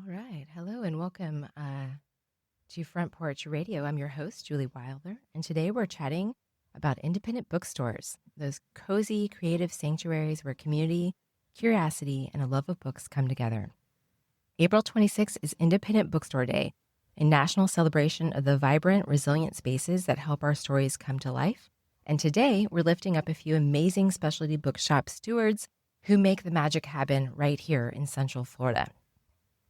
All right. Hello and welcome to Front Porch Radio. I'm your host, Julie Wilder, and today we're chatting about independent bookstores, those cozy, creative sanctuaries where community, curiosity, and a love of books come together. April 26th is Independent Bookstore Day, a national celebration of the vibrant, resilient spaces that help our stories come to life. And today, we're lifting up a few amazing specialty bookshop stewards who make the magic happen right here in Central Florida.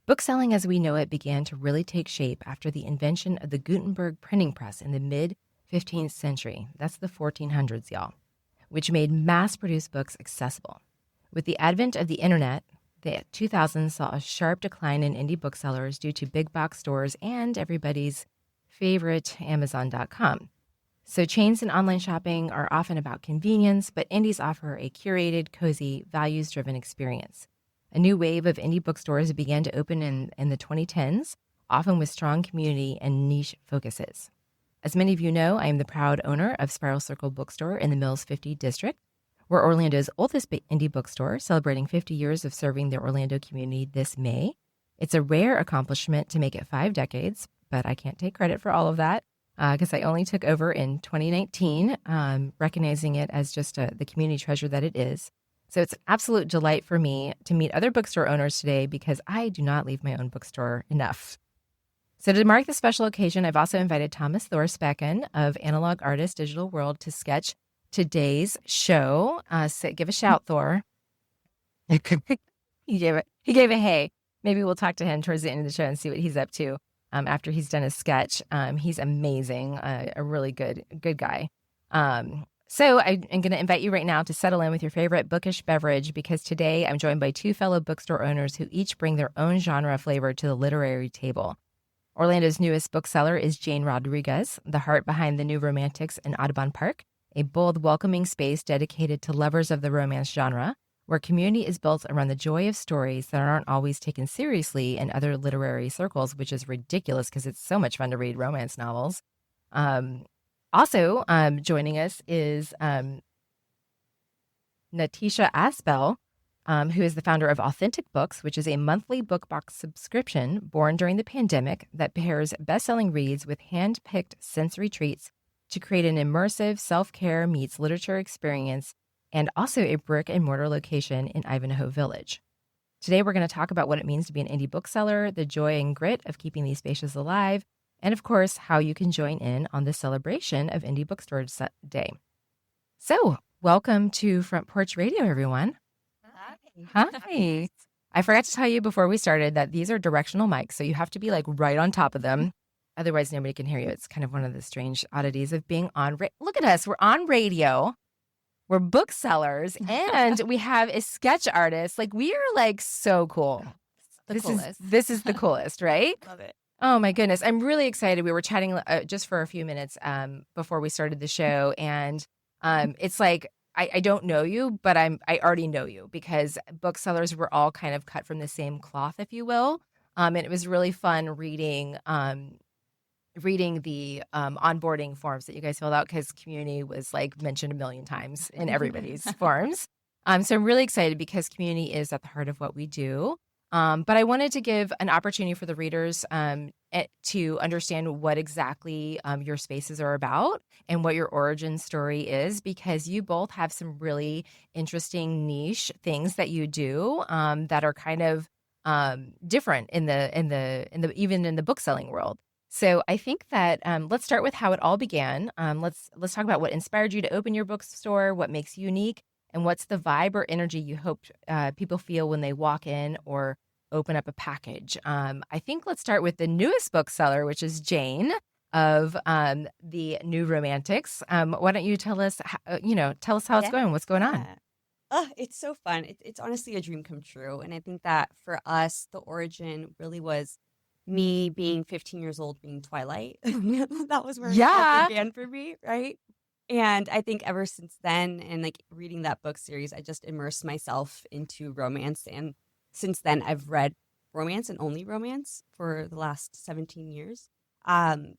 Bookselling as we know it began to really take shape after the invention of the Gutenberg printing press in the mid-15th century. That's the 1400s, y'all, which made mass-produced books accessible. With the advent of the internet, the 2000s saw a sharp decline in indie booksellers due to big box stores and everybody's favorite Amazon.com. So chains and online shopping are often about convenience, but indies offer a curated, cozy, values-driven experience. A new wave of indie bookstores began to open in the 2010s, often with strong community and niche focuses. As many of you know, I am the proud owner of Spiral Circle Bookstore in the Mills 50 district. We're Orlando's oldest indie bookstore, celebrating 50 years of serving the Orlando community this May. It's a rare accomplishment to make it 5 decades, but I can't take credit for all of that because I only took over in 2019, recognizing it as just the community treasure that it is. So it's an absolute delight for me to meet other bookstore owners today because I do not leave my own bookstore enough. So to mark the special occasion, I've also invited Thomas Thorspecken of Analog Artist Digital World to sketch today's show. So give a shout, Thor. He gave a hey. Maybe we'll talk to him towards the end of the show and see what he's up to after he's done his sketch. He's amazing, a really good guy. So I'm going to invite you right now to settle in with your favorite bookish beverage because today I'm joined by 2 fellow bookstore owners who each bring their own genre flavor to the literary table. Orlando's newest bookseller is Jane Rodriguez, the heart behind the New Romantics in Audubon Park, a bold, welcoming space dedicated to lovers of the romance genre, where community is built around the joy of stories that aren't always taken seriously in other literary circles, which is ridiculous because it's so much fun to read romance novels. Also joining us is Natisha Asbell, who is the founder of Authentic Books, which is a monthly book box subscription born during the pandemic that pairs best-selling reads with hand-picked sensory treats to create an immersive self-care meets literature experience and also a brick-and-mortar location in Ivanhoe Village. Today, we're going to talk about what it means to be an indie bookseller, the joy and grit of keeping these spaces alive, and of course, how you can join in on the celebration of Indie Bookstore Day. So, welcome to Front Porch Radio, everyone. Hi. I forgot to tell you before we started that these are directional mics, so you have to be like right on top of them. Otherwise, nobody can hear you. It's kind of one of the strange oddities of being on. Look at us. We're on radio. We're booksellers, and we have a sketch artist. Like, we are like so cool. This is the coolest, right? Love it. Oh my goodness. I'm really excited. We were chatting just for a few minutes before we started the show. And it's like, I don't know you, but I already know you because booksellers were all kind of cut from the same cloth, if you will. And it was really fun reading the onboarding forms that you guys filled out because community was like mentioned a million times in everybody's forms. So I'm really excited because community is at the heart of what we do. But I wanted to give an opportunity for the readers to understand what exactly your spaces are about and what your origin story is, because you both have some really interesting niche things that you do that are kind of different in the even in the bookselling world. So I think that let's start with how it all began. Let's talk about what inspired you to open your bookstore, what makes you unique, and what's the vibe or energy you hope people feel when they walk in or open up a package. I think let's start with the newest bookseller, which is Jane of the New Romantics. Why don't you tell us, tell us how it's going, what's going on? It's so fun. It's honestly a dream come true. And I think that for us, the origin really was me being 15 years old, being Twilight. That was where it began for me, right? And I think ever since then, and like reading that book series, I just immersed myself into romance. And since then, I've read romance and only romance for the last 17 years.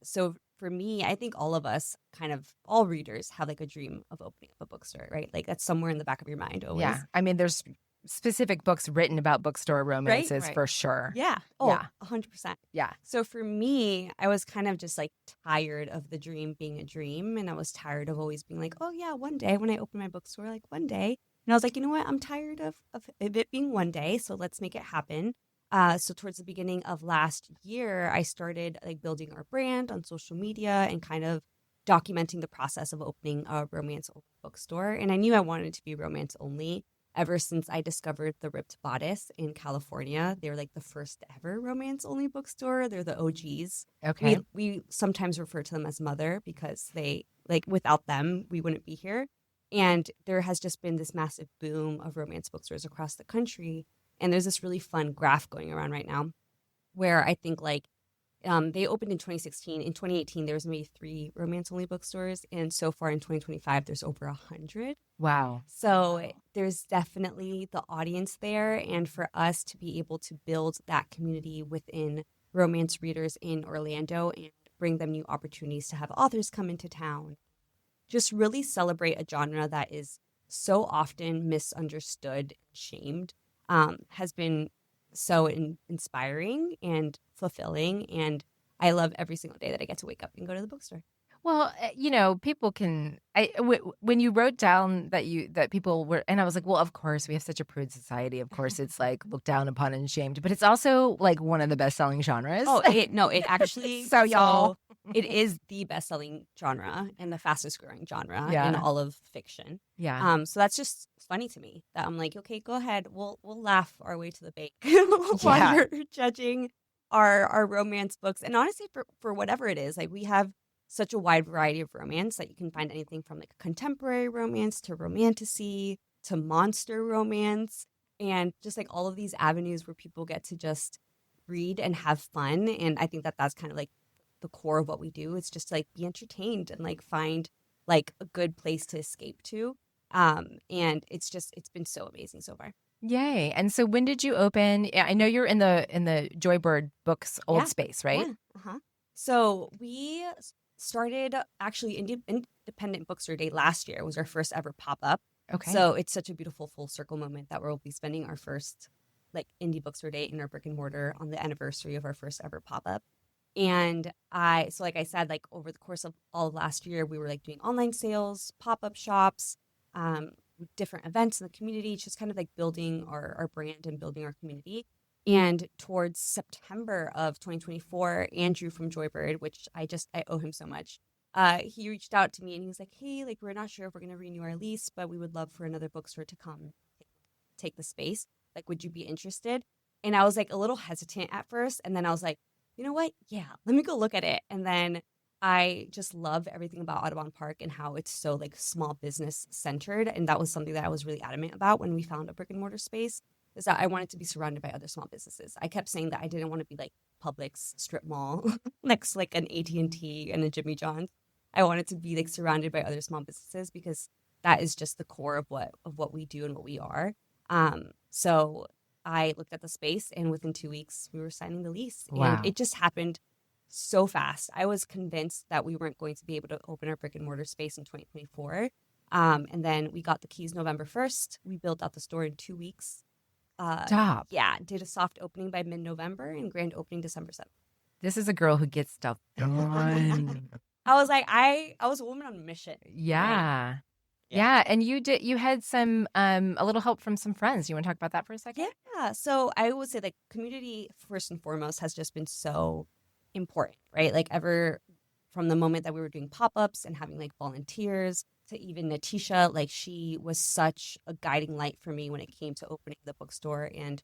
So for me, I think all of us, kind of all readers, have like a dream of opening up a bookstore, right? Like that's somewhere in the back of your mind always. Yeah, I mean, there's specific books written about bookstore romances Right. for sure. Yeah. Oh, Yeah. 100%. Yeah. So for me, I was kind of just like tired of the dream being a dream. And I was tired of always being like, oh, yeah, one day when I open my bookstore, like one day. And I was like, you know what? I'm tired of it being one day. So let's make it happen. So towards the beginning of last year, I started like building our brand on social media and kind of documenting the process of opening a romance only bookstore. And I knew I wanted it to be romance only ever since I discovered the Ripped Bodice in California. They were like the first ever romance only bookstore. They're the OGs. Okay. We sometimes refer to them as mother because they like without them, we wouldn't be here. And there has just been this massive boom of romance bookstores across the country. And there's this really fun graph going around right now where I think like they opened in 2016. In 2018, there was maybe 3 romance-only bookstores. And so far in 2025, there's over 100. Wow. So there's definitely the audience there. And for us to be able to build that community within romance readers in Orlando and bring them new opportunities to have authors come into town, just really celebrate a genre that is so often misunderstood and shamed, has been so inspiring and fulfilling. And I love every single day that I get to wake up and go to the bookstore. Well, people can. When you wrote down that people were, and I was like, well, of course we have such a prude society. Of course, it's like looked down upon and shamed, but it's also like one of the best-selling genres. Oh, it actually. So y'all, it is the best-selling genre and the fastest-growing genre Yeah. in all of fiction. Yeah. So that's just funny to me that I'm like, okay, go ahead, we'll laugh our way to the bank Yeah. while you're judging our romance books. And honestly, for whatever it is, like we have such a wide variety of romance that you can find anything from like contemporary romance to romantasy to monster romance, and just like all of these avenues where people get to just read and have fun. And I think that that's kind of like the core of what we do. It's just like be entertained and like find like a good place to escape to. And it's been so amazing so far. Yay. And so when did you open? I know you're in the Joybird Books old Yeah. space, right? Yeah. Uh-huh. So we started actually Independent Bookstore Day last year was our first ever pop-up. Okay. So it's such a beautiful full circle moment that we'll be spending our first like indie bookstore day in our brick and mortar on the anniversary of our first ever pop-up. And so like I said, like over the course of all of last year, we were like doing online sales, pop-up shops, different events in the community, just kind of like building our brand and building our community. And towards September of 2024, Andrew from Joybird, which I owe him so much, he reached out to me and he was like, hey, like, we're not sure if we're going to renew our lease, but we would love for another bookstore to come take the space. Like, would you be interested? And I was like a little hesitant at first. And then I was like, you know what? Yeah, let me go look at it. And then I just love everything about Audubon Park and how it's so like small business centered. And that was something that I was really adamant about when we found a brick and mortar space, is that I wanted to be surrounded by other small businesses. I kept saying that I didn't want to be like Publix strip mall next to like an AT&T and a Jimmy John's. I wanted to be like surrounded by other small businesses because that is just the core of what we do and what we are. So I looked at the space and within 2 weeks we were signing the lease. Wow. And it just happened so fast. I was convinced that we weren't going to be able to open our brick and mortar space in 2024. And then we got the keys November 1st. We built out the store in 2 weeks. Stop. Yeah, did a soft opening by mid-November and grand opening December 7th. This is a girl who gets stuff done. I was like, I was a woman on a mission. Yeah. Right? Yeah. And you had some a little help from some friends. You want to talk about that for a second? Yeah. So I would say like community first and foremost has just been so important, right? Like ever from the moment that we were doing pop-ups and having like volunteers to even Natisha, like she was such a guiding light for me when it came to opening the bookstore. And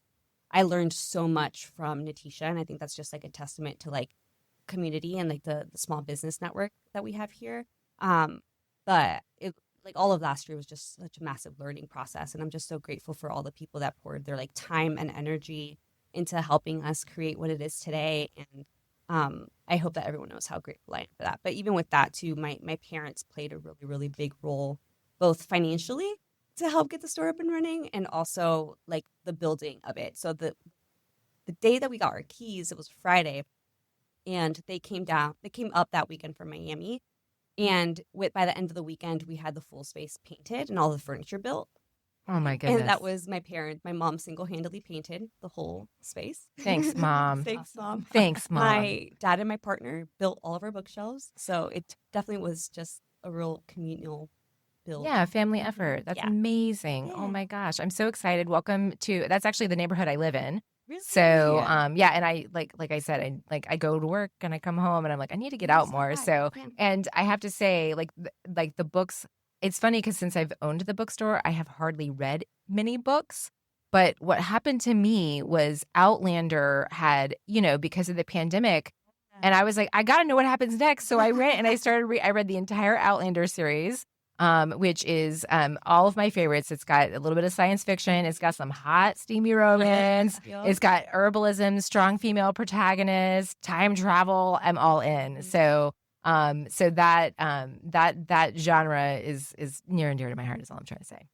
I learned so much from Natisha. And I think that's just like a testament to like community and like the small business network that we have here. But it like all of last year was just such a massive learning process. And I'm just so grateful for all the people that poured their like time and energy into helping us create what it is today. And I hope that everyone knows how grateful I am for that. But even with that too, my parents played a really, really big role, both financially to help get the store up and running and also like the building of it. So the day that we got our keys, it was Friday, and they came up that weekend from Miami. And by the end of the weekend, we had the full space painted and all the furniture built. Oh my And that goodness. was my mom single-handedly painted the whole space. Thanks, Mom. Thanks, Mom. Thanks, Mom. My dad and my partner built all of our bookshelves. So it definitely was just a real communal build. Yeah, family effort. That's Yeah. amazing. Oh Yeah. my gosh. I'm so excited. Welcome to, that's actually the neighborhood I live in. Really? So, Yeah. yeah, and I like I said, I go to work and I come home and I'm like, I need to get out more. So, Yeah. and I have to say, like the books, it's funny because since I've owned the bookstore, I have hardly read many books. But what happened to me was Outlander had, because of the pandemic, and I was like, I got to know what happens next. So I went and I started, I read the entire Outlander series. Which is all of my favorites. It's got a little bit of science fiction. It's got some hot, steamy romance. Yep. It's got herbalism, strong female protagonists, time travel. I'm all in. So, so that genre is near and dear to my heart. Is all I'm trying to say.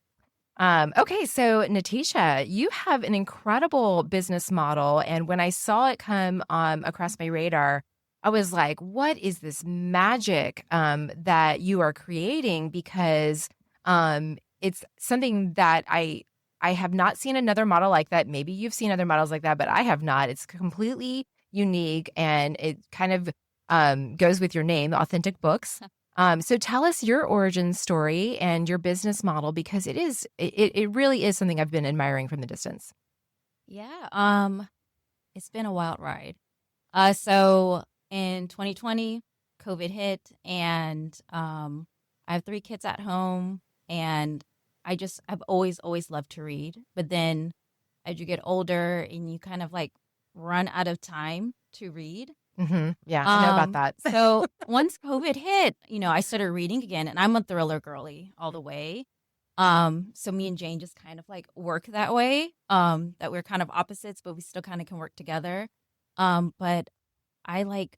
Okay, so Natisha, you have an incredible business model, and when I saw it come across my radar, I was like, what is this magic that you are creating? Because it's something that I have not seen another model like that. Maybe you've seen other models like that, but I have not. It's completely unique, and it kind of goes with your name, Authentic Books. So tell us your origin story and your business model, because it really is something I've been admiring from the distance. Yeah, it's been a wild ride. So in 2020, COVID hit, and I have 3 kids at home, and I've always loved to read. But then as you get older and you kind of like run out of time to read. Mm-hmm. Yeah, I know about that. So once COVID hit, I started reading again, and I'm a thriller girly all the way. So me and Jane just kind of like work that way, that we're kind of opposites, but we still kind of can work together. But I like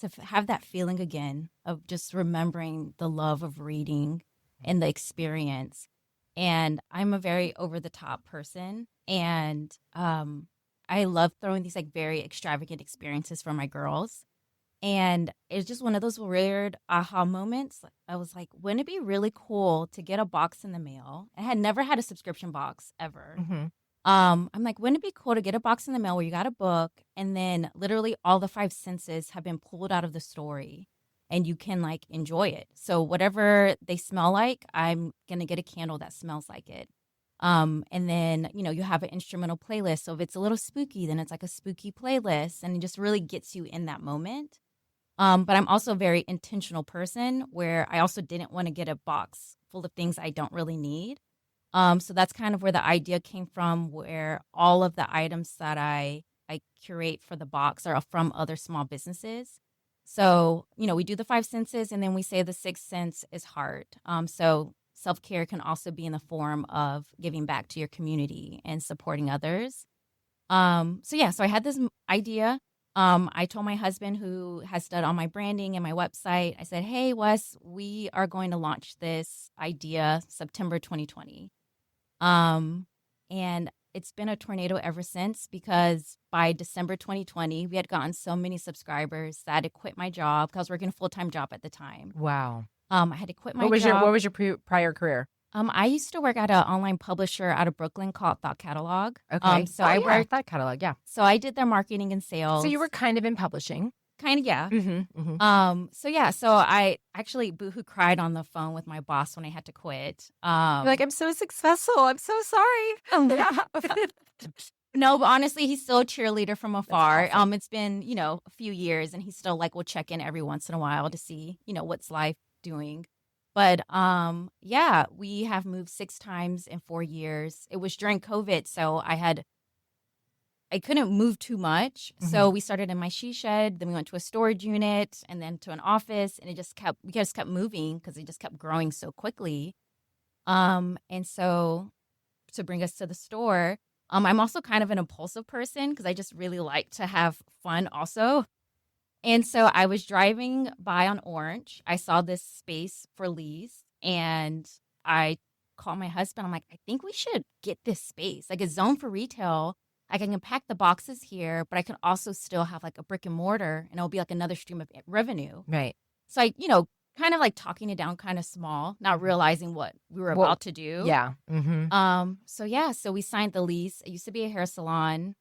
to have that feeling again of just remembering the love of reading and the experience. And I'm a very over the top person, and I love throwing these like very extravagant experiences for my girls. And it's just one of those weird aha moments. I was like, wouldn't it be really cool to get a box in the mail? I had never had a subscription box ever. Mm-hmm. I'm like, wouldn't it be cool to get a box in the mail where you got a book and then literally all the 5 senses have been pulled out of the story and you can like enjoy it. So whatever they smell like, I'm going to get a candle that smells like it. And then, you have an instrumental playlist. So if it's a little spooky, then it's like a spooky playlist, and it just really gets you in that moment. But I'm also a very intentional person where I also didn't want to get a box full of things I don't really need. So that's kind of where the idea came from, where all of the items that I curate for the box are from other small businesses. So, we do the 5 senses, and then we say the 6th sense is heart. So self-care can also be in the form of giving back to your community and supporting others. So I had this idea. I told my husband, who has done all my branding and my website, I said, hey, Wes, we are going to launch this idea September 2020. And it's been a tornado ever since, because by December 2020, we had gotten so many subscribers that I had to quit my job, because I was working a full-time job at the time. Wow. I had to quit my job. What was your prior career? I used to work at an online publisher out of Brooklyn called Thought Catalog. Okay. So I worked Thought Catalog. Yeah. So I did their marketing and sales. So you were kind of in publishing. Kind of, yeah. Mm-hmm, mm-hmm. So I actually boohoo cried on the phone with my boss when I had to quit. You're like, I'm so successful. I'm so sorry. No, but honestly, he's still a cheerleader from afar. Awesome. It's been, a few years, and he still like will check in every once in a while to see, what's life doing. But we have moved 6 times in 4 years. It was during COVID, so I couldn't move too much. Mm-hmm. So we started in my she shed, then we went to a storage unit, and then to an office, and we just kept moving because it just kept growing so quickly. And so to bring us to the store, I'm also kind of an impulsive person because I just really like to have fun also. And so I was driving by on Orange. I saw this space for lease, and I called my husband. I'm like, I think we should get this space, like a zone for retail. I can pack the boxes here, but I can also still have like a brick and mortar, and it'll be like another stream of revenue. Right. So I, kind of like talking it down kind of small, not realizing what we were about to do. Yeah. Mm-hmm. So we signed the lease. It used to be a hair salon.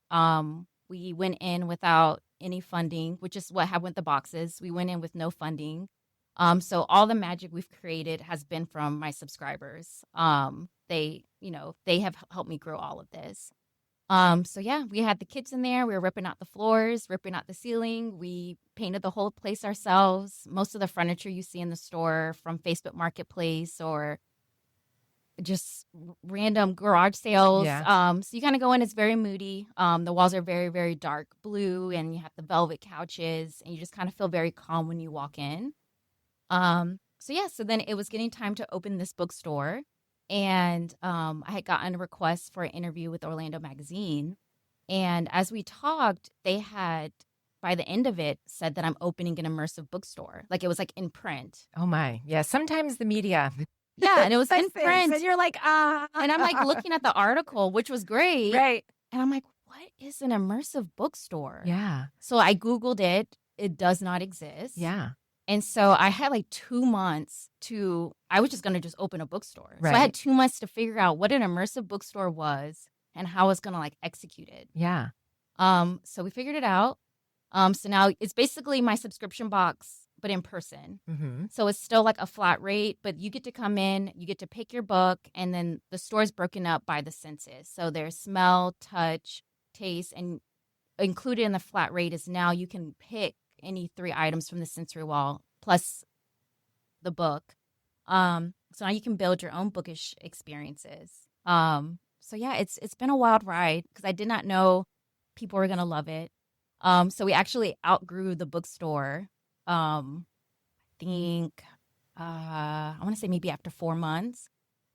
We went in without any funding, which is what happened with the boxes. We went in with no funding. So all the magic we've created has been from my subscribers. They have helped me grow all of this. So yeah, we had the kids in there. We were ripping out the floors, ripping out the ceiling. We painted the whole place ourselves. Most of the furniture you see in the store from Facebook Marketplace or just random garage sales. Yeah. So you kind of go in, it's very moody. The walls are very, very dark blue, and you have the velvet couches, and you just kind of feel very calm when you walk in. So then it was getting time to open this bookstore. And I had gotten a request for an interview with Orlando Magazine. And as we talked, they had, by the end of it, said that I'm opening an immersive bookstore. Like it was like in print. Oh, my. Yeah. Sometimes the media. Yeah. And it was in print. And you're like, ah. And I'm like looking at the article, which was great. Right. And I'm like, what is an immersive bookstore? Yeah. So I Googled it. It does not exist. Yeah. And so I had like 2 months I was just going to just open a bookstore. Right. So I had 2 months to figure out what an immersive bookstore was and how I was going to like execute it. Yeah. So we figured it out. So now it's basically my subscription box, but in person. Mm-hmm. So it's still like a flat rate, but you get to come in, you get to pick your book, and then the store is broken up by the senses. So there's smell, touch, taste, and included in the flat rate is now you can pick any 3 items from the sensory wall plus the book. So now you can build your own bookish experiences. So yeah, it's been a wild ride because I did not know people were gonna love it. So we actually outgrew the bookstore. I think I want to say maybe after 4 months.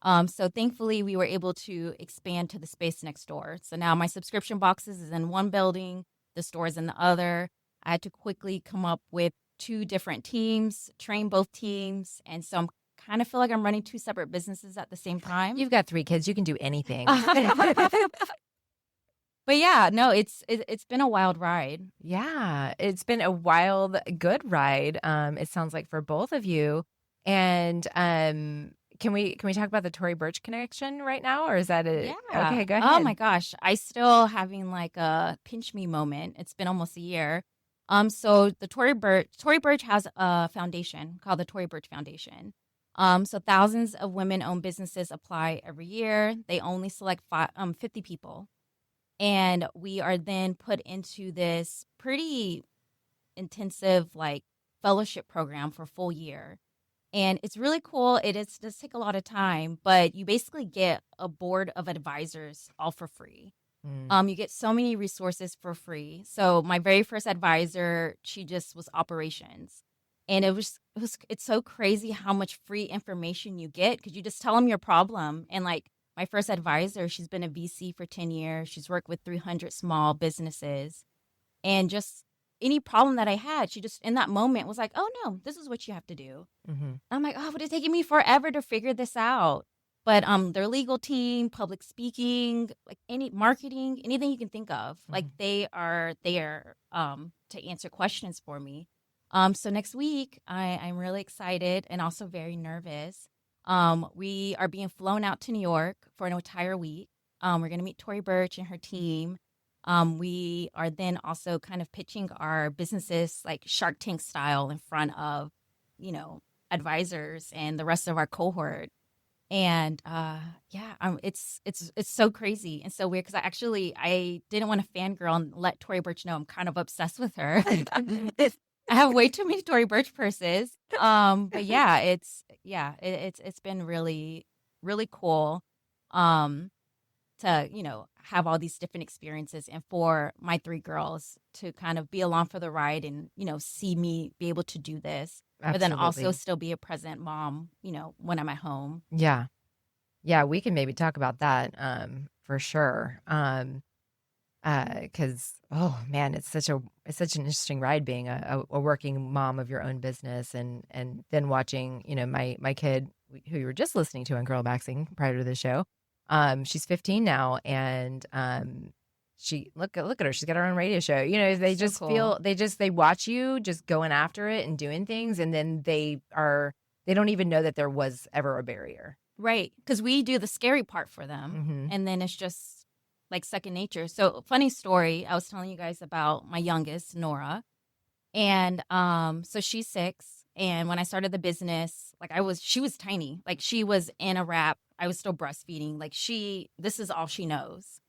So thankfully we were able to expand to the space next door. So now my subscription boxes is in one building, the store is in the other. I had to quickly come up with 2 different teams, train both teams. And so I'm kind of feel like I'm running 2 separate businesses at the same time. You've got 3 kids. You can do anything. But yeah, no, it's been a wild ride. Yeah, it's been a wild, good ride. It sounds like for both of you. And can we talk about the Tory Burch connection right now, or is that it? Yeah. Okay, go ahead. Oh my gosh, I still having like a pinch me moment. It's been almost a year. So the Tory Burch has a foundation called the Tory Burch Foundation. So thousands of women-owned businesses apply every year. They only select 50 people. And we are then put into this pretty intensive like fellowship program for a full year. And it's really cool. Does take a lot of time, but you basically get a board of advisors all for free. You get so many resources for free. So my very first advisor, she just was operations. And it's so crazy how much free information you get because you just tell them your problem. And like my first advisor, she's been a VC for 10 years. She's worked with 300 small businesses. And just any problem that I had, she just in that moment was like, oh no, this is what you have to do. Mm-hmm. I'm like, oh, but it's taking me forever to figure this out. But their legal team, public speaking, like any marketing, anything you can think of, like they are there to answer questions for me. So next week, I'm really excited and also very nervous. We are being flown out to New York for an entire week. We're going to meet Tory Burch and her team. We are then also kind of pitching our businesses like Shark Tank style in front of, advisors and the rest of our cohort. And it's so crazy and so weird because I didn't want to fangirl and let Tory Burch know I'm kind of obsessed with her. I have way too many Tory Burch purses. But yeah, it's been really, really cool to, have all these different experiences and for my 3 girls to kind of be along for the ride and, see me be able to do this. Absolutely. But then also still be a present mom, when I'm at home. Yeah. Yeah, we can maybe talk about that for sure. Because oh man, it's such an interesting ride being a working mom of your own business and then watching my kid who you were just listening to on Girl Maxing prior to the show. She's 15 now, and look at her. She's got her own radio show. You know, they just cool. they watch you just going after it and doing things. And then they don't even know that there was ever a barrier. Right. Because we do the scary part for them. Mm-hmm. And then it's just like second nature. So funny story. I was telling you guys about my youngest, Nora. And so she's 6. And when I started the business, like she was tiny. Like she was in a wrap. I was still breastfeeding. Like this is all she knows.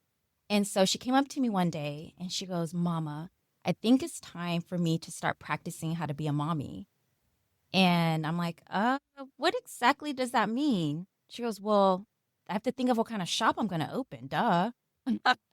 And so she came up to me one day and she goes, Mama, I think it's time for me to start practicing how to be a mommy. And I'm like, what exactly does that mean? She goes, well, I have to think of what kind of shop I'm going to open. Duh.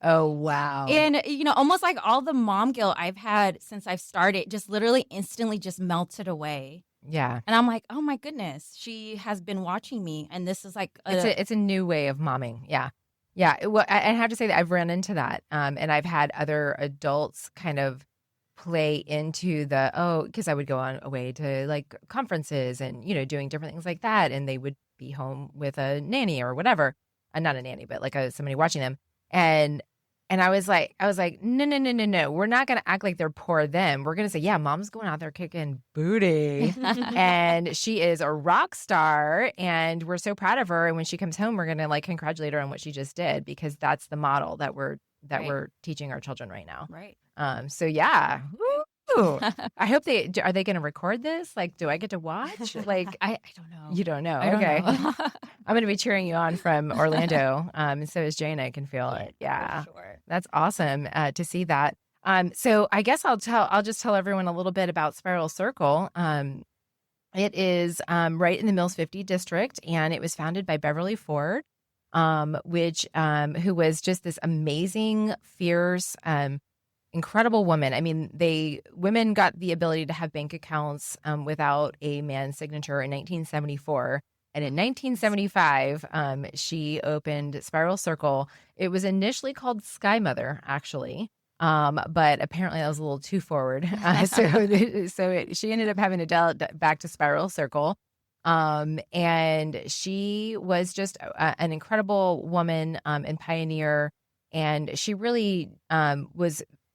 Oh, wow. And, almost like all the mom guilt I've had since I've started just literally instantly just melted away. Yeah. And I'm like, oh, my goodness, she has been watching me. And this is like it's a new way of momming. Yeah. Yeah. Well, I have to say that I've run into that. And I've had other adults kind of play into because I would go away to like conferences and, doing different things like that. And they would be home with a nanny or whatever. Not a nanny, but like somebody watching them. And I was like, no. We're not going to act like they're poor them. We're going to say, yeah, mom's going out there kicking booty and she is a rock star and we're so proud of her. And when she comes home, we're going to like congratulate her on what she just did because that's the model that we're teaching our children right now. Right. So yeah. Woo! I hope are they going to record this? Like, do I get to watch? Like, I don't know. You don't know. I don't Okay. know. I'm going to be cheering you on from Orlando. And so is Jane. I can feel it. Yeah. For sure. That's awesome to see that. So I guess I'll just tell everyone a little bit about Spiral Circle. It is right in the Mills 50 district, and it was founded by Beverly Ford, who was just this amazing, fierce, incredible woman. I mean, women got the ability to have bank accounts without a man's signature in 1974. And in 1975, she opened Spiral Circle. It was initially called Sky Mother, actually, but apparently that was a little too forward. She ended up having to dial it back to Spiral Circle. And she was just an incredible woman and pioneer. And she really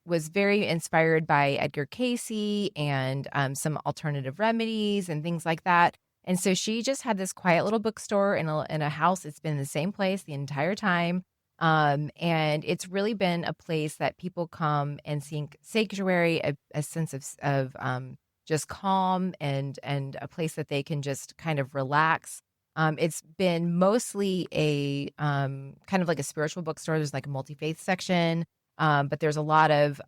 was very inspired by Edgar Cayce and some alternative remedies and things like that. And so she just had this quiet little bookstore in a house. It's been in the same place the entire time. And it's really been a place that people come and seek sanctuary, a sense of just calm and a place that they can just kind of relax. It's been mostly a kind of like a spiritual bookstore. There's like a multi-faith section. But there's a lot of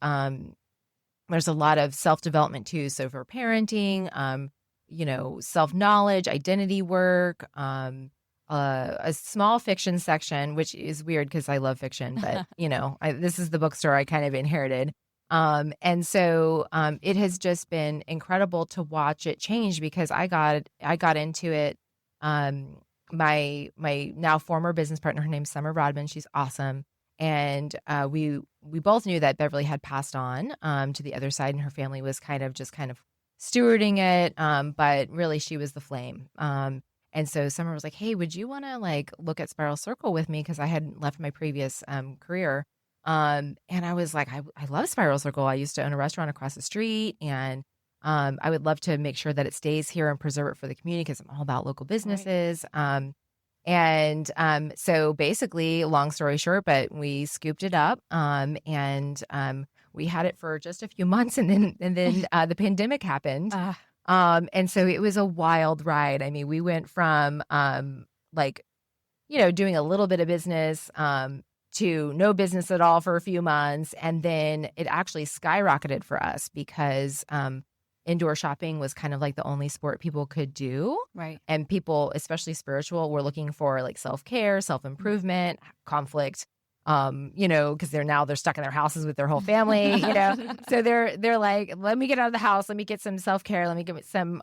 self-development too. So for parenting, self-knowledge, identity work, a small fiction section, which is weird because I love fiction, but this is the bookstore I kind of inherited. And so it has just been incredible to watch it change because I got into it. My now former business partner, her name's Summer Rodman. She's awesome. And we both knew that Beverly had passed on to the other side, and her family was kind of stewarding it. But really, she was the flame. And so Summer was like, "Hey, would you want to like look at Spiral Circle with me?" Because I had left my previous career. And I was like, I love Spiral Circle. I used to own a restaurant across the street, and I would love to make sure that it stays here and preserve it for the community because I'm all about local businesses. Right. So basically, long story short, but we scooped it up, and we had it for just a few months, and then the pandemic happened, and so it was a wild ride. I mean, we went from doing a little bit of business to no business at all for a few months, and then it actually skyrocketed for us because indoor shopping was kind of like the only sport people could do. Right. And people, especially spiritual, were looking for like self-care, self-improvement, conflict, because they're stuck in their houses with their whole family, So they're like, let me get out of the house. Let me get some self-care. Let me get some,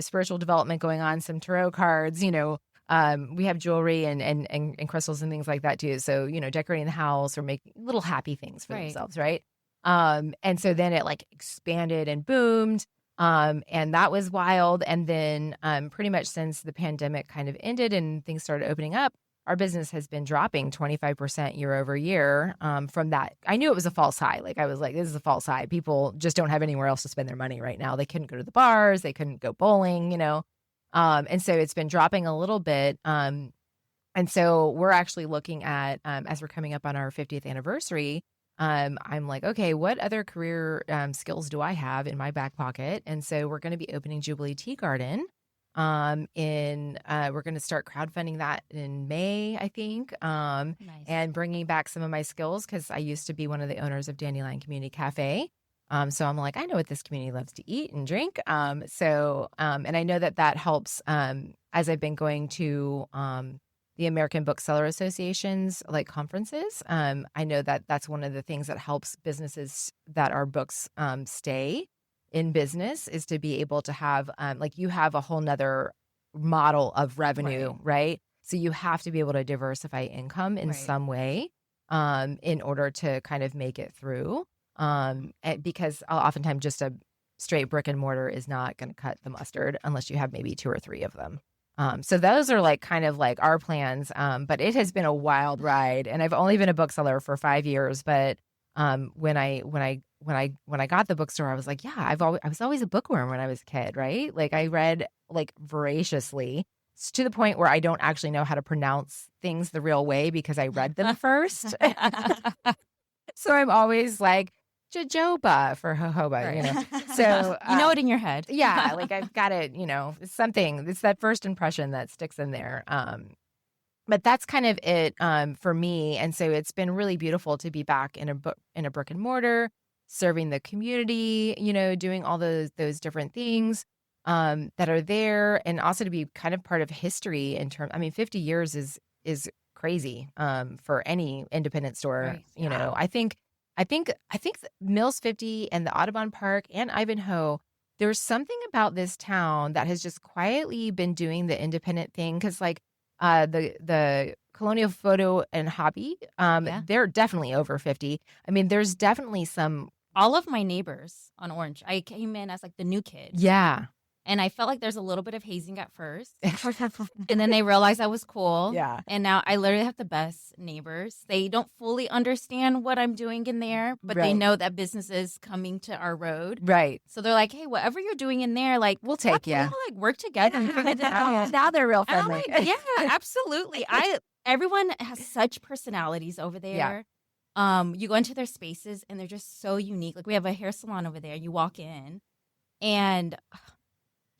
spiritual development going on, some tarot cards, we have jewelry and crystals and things like that too. So, decorating the house or making little happy things for themselves. Right. And so then it like expanded and boomed. And that was wild. And then, pretty much since the pandemic kind of ended and things started opening up, our business has been dropping 25% year over year from that. I knew it was a false high. Like I was like, this is a false high. People just don't have anywhere else to spend their money right now. They couldn't go to the bars. They couldn't go bowling, and so it's been dropping a little bit. And so we're actually looking at, as we're coming up on our 50th anniversary, I'm like, okay, what other career skills do I have in my back pocket? And so we're going to be opening Jubilee Tea Garden. We're going to start crowdfunding that in May, I think, Nice. and bringing back some of my skills because I used to be one of the owners of Dandelion Community Cafe. So I'm like, I know what this community loves to eat and drink. And I know that helps as I've been going to the American Bookseller Association's like conferences. I know that that's one of the things that helps businesses that our books stay in business is to be able to have like you have a whole nother model of revenue, right? So you have to be able to diversify income in some way in order to kind of make it through. Because oftentimes just a straight brick and mortar is not going to cut the mustard unless you have maybe 2 or 3 of them. So those are like kind of like our plans. But it has been a wild ride, and I've only been a bookseller for 5 years. But when I got the bookstore, I was like, yeah, I was always a bookworm when I was a kid, right? Like I read like voraciously to the point where I don't actually know how to pronounce things the real way because I read them first. So I'm always like jojoba for jojoba, So you know it in your head. yeah, like I've got it, it's something. It's that first impression that sticks in there. But that's kind of it for me. And so it's been really beautiful to be back in a brick and mortar, serving the community, doing all those different things that are there, and also to be kind of part of history in terms. I mean, 50 years is crazy for any independent store. Right. I think Mills 50 and the Audubon Park and Ivanhoe. There's something about this town that has just quietly been doing the independent thing because like. The Colonial Photo and Hobby, they're definitely over 50. I mean, there's definitely some. All of my neighbors on Orange, I came in as like the new kid. Yeah. And I felt like there's a little bit of hazing at first. And then they realized I was cool. Yeah. And now I literally have the best neighbors. They don't fully understand what I'm doing in there, but they know that business is coming to our road. Right. So they're like, hey, whatever you're doing in there, like, we'll take you. We'll like work together. Now they're real friendly. Like, yeah, absolutely. Everyone has such personalities over there. Yeah. You go into their spaces and they're just so unique. Like we have a hair salon over there. You walk in and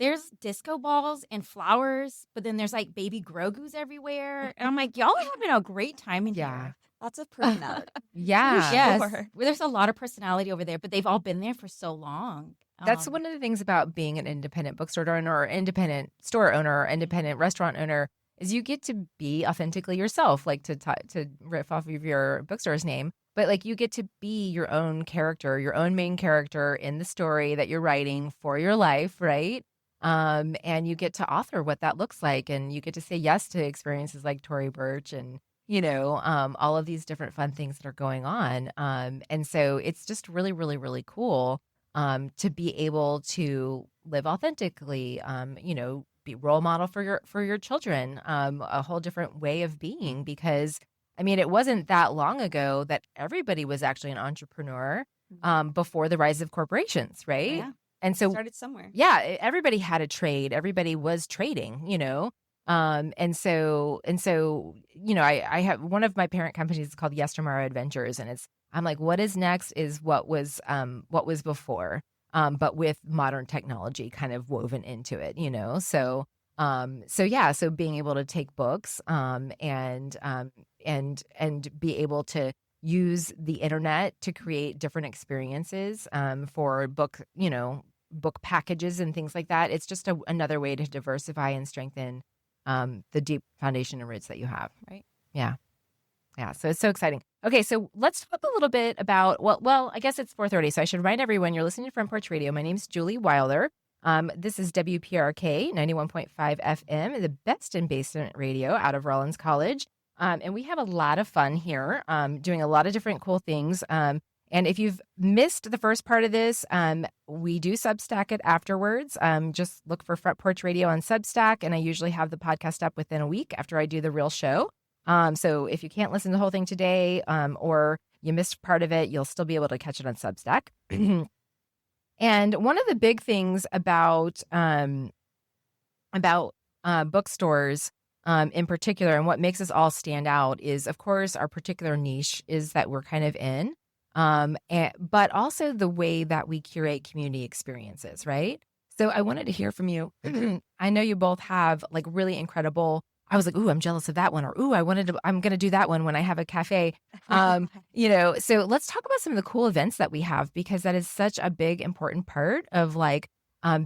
there's disco balls and flowers, but then there's like baby Grogu's everywhere. And I'm like, y'all are having a great time in here. Lots of personality. Yes. Well, there's a lot of personality over there, but they've all been there for so long. That's one of the things about being an independent bookstore owner or independent store owner or independent restaurant owner is you get to be authentically yourself, like to riff off of your bookstore's name. But like you get to be your own character, your own main character in the story that you're writing for your life, right? And you get to author what that looks like, and you get to say yes to experiences like Tory Burch and, all of these different fun things that are going on. And so it's just really, really, really cool to be able to live authentically, be role model for your children, a whole different way of being, because I mean, it wasn't that long ago that everybody was actually an entrepreneur before the rise of corporations, right? Yeah. And so started somewhere. Yeah, everybody had a trade. Everybody was trading, and so I have one of my parent companies is called Yestermorrow Adventures, and I'm like, what is next is what was before, but with modern technology kind of woven into it, So being able to take books and be able to use the internet to create different experiences for book packages and things like that. It's just another way to diversify and strengthen the deep foundation and roots that you have. Right. Yeah. Yeah. So it's so exciting. Okay. So let's talk a little bit about, well, I guess it's 4:30. So I should remind everyone you're listening to Front Porch Radio. My name's Julie Wilder. This is WPRK 91.5 FM, the best in basement radio out of Rollins College. And we have a lot of fun here, doing a lot of different cool things. And if you've missed the first part of this, we do Substack it afterwards. Just look for Front Porch Radio on Substack, and I usually have the podcast up within a week after I do the real show. So if you can't listen to the whole thing today, or you missed part of it, you'll still be able to catch it on Substack. And one of the big things about bookstores in particular, and what makes us all stand out is, of course, our particular niche is that we're kind of in, but also the way that we curate community experiences, right? So I wanted to hear from you. I know you both have like really incredible. I was like, ooh, I'm jealous of that one, or ooh, I'm going to do that one when I have a cafe. So let's talk about some of the cool events that we have, because that is such a big, important part of like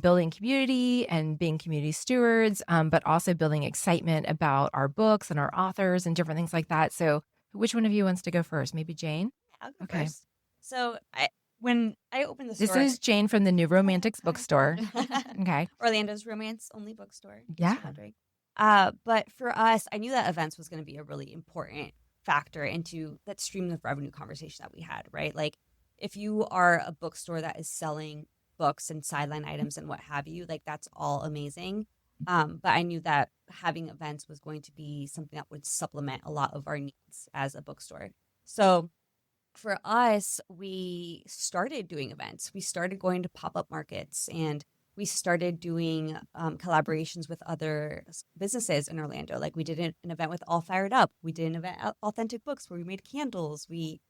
building community and being community stewards, but also building excitement about our books and our authors and different things like that. So which one of you wants to go first? Maybe Jane? I'll go first. So when I opened the store. This is Jane from the New Romantics Bookstore. Okay. Orlando's romance only bookstore. Yeah. But for us, I knew that events was going to be a really important factor into that stream of revenue conversation that we had, right? Like if you are a bookstore that is selling books and sideline items and what have you, like that's all amazing. But I knew that having events was going to be something that would supplement a lot of our needs as a bookstore. So for us, we started doing events. We started going to pop-up markets, and we started doing collaborations with other businesses in Orlando. Like we did an event with All Fired Up. We did an event at Authentic Books where we made candles. We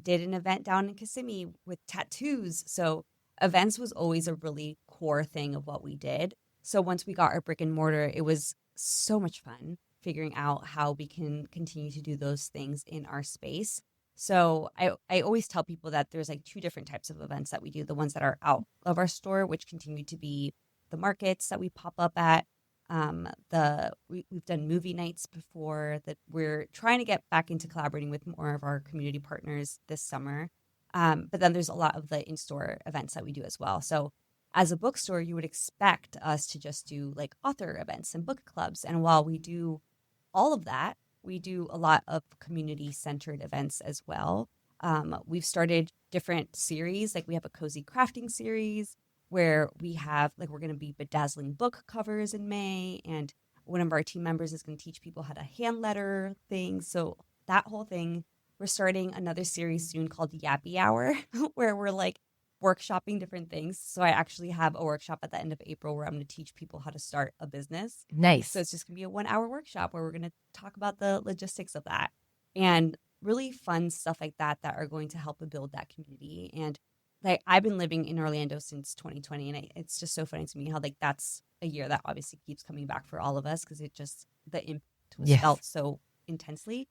did an event down in Kissimmee with tattoos. So events was always a really core thing of what we did. So once we got our brick and mortar, it was so much fun figuring out how we can continue to do those things in our space. So I always tell people that there's like two different types of events that we do. The ones that are out of our store, which continue to be the markets that we pop up at. We've done movie nights before, that we're trying to get back into collaborating with more of our community partners this summer. But then there's a lot of the in-store events that we do as well. So as a bookstore, you would expect us to just do like author events and book clubs. And while we do all of that, we do a lot of community-centered events as well. We've started different series. Like we have a cozy crafting series where we have, like, we're going to be bedazzling book covers in May. And one of our team members is going to teach people how to hand letter things. So that whole thing, we're starting another series soon called Yappy Hour, where we're like workshopping different things. So I actually have a workshop at the end of April where I'm going to teach people how to start a business. Nice. So it's just going to be a 1-hour workshop where we're going to talk about the logistics of that and really fun stuff like that that are going to help build that community. And like I've been living in Orlando since 2020, and it's just so funny to me how like that's a year that obviously keeps coming back for all of us, because it just, the impact was felt so intensely.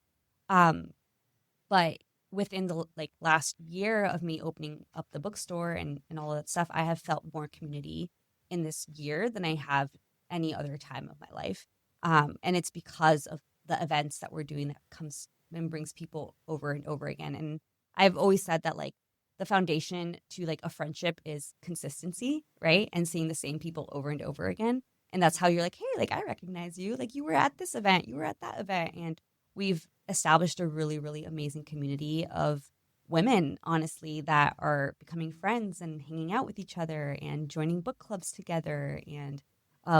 But within the like last year of me opening up the bookstore and all of that stuff, I have felt more community in this year than I have any other time of my life. And it's because of the events that we're doing that comes and brings people over and over again. And I've always said that like the foundation to like a friendship is consistency, right? And seeing the same people over and over again. And that's how you're like, hey, like I recognize you. Like you were at this event, you were at that event. And we've established a really, really amazing community of women, honestly, that are becoming friends and hanging out with each other and joining book clubs together. And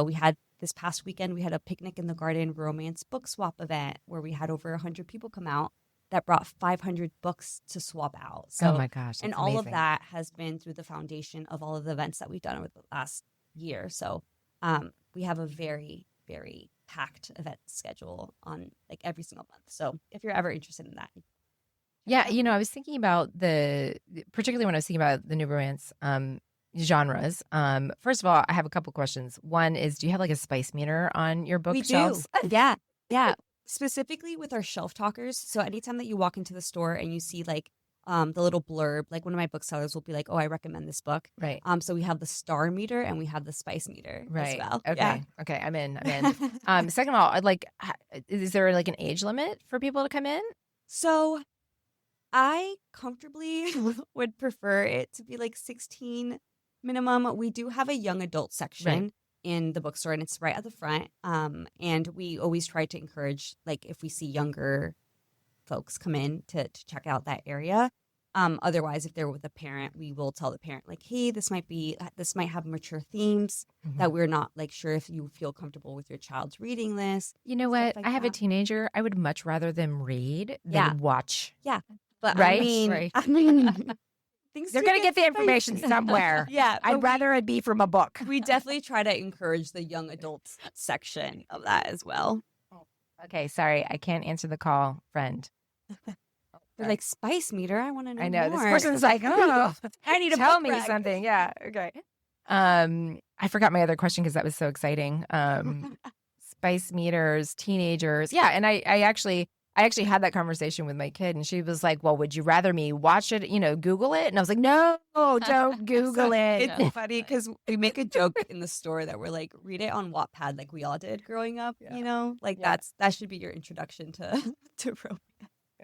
we had this past weekend, we had a picnic in the garden romance book swap event where we had over 100 people come out that brought 500 books to swap out. So, oh my gosh. And all of that has been through the foundation of all of the events that we've done over the last year. So we have a very, very packed event schedule on like every single month. So if you're ever interested in that. Yeah, you know, I was thinking about particularly when I was thinking about the new romance genres. First of all, I have a couple questions. One is, do you have like a spice meter on your bookshelves? We do. Yeah. Specifically with our shelf talkers. So anytime that you walk into the store and you see like the little blurb, like one of my booksellers will be like, oh, I recommend this book. Right. So we have the star meter and we have the spice meter as well. Okay. Yeah. Okay. I'm in. Second of all, I'd like, is there like an age limit for people to come in? So I comfortably would prefer it to be like 16 minimum. We do have a young adult section in the bookstore, and it's right at the front. And we always try to encourage, like, if we see younger folks come in to check out that area. Otherwise, if they're with a parent, we will tell the parent like, hey, this might have mature themes that we're not like sure if you feel comfortable with your child's reading this. You know stuff what? like I have a that. teenager. I would much rather them read Yeah. than watch. Yeah. But Right? Right. I mean, things They're do going to get the information spicy. somewhere. Yeah. I'd but rather it be from a book. we definitely try to encourage the young adults section of that as well. Okay, sorry. I can't answer the call, friend. They're like, spice meter, I want to know I know. more. This person's like, oh, I need a tell book me rag. something. Yeah. Okay. I forgot my other question because that was so exciting. Spice meters, teenagers. Yeah. And I actually had that conversation with my kid, and she was like, well, would you rather me watch it, Google it? And I was like, no, don't Google it. It's funny because we make a joke in the store that we're like, read it on Wattpad like we all did growing up, Like Yeah. that should be your introduction to romance.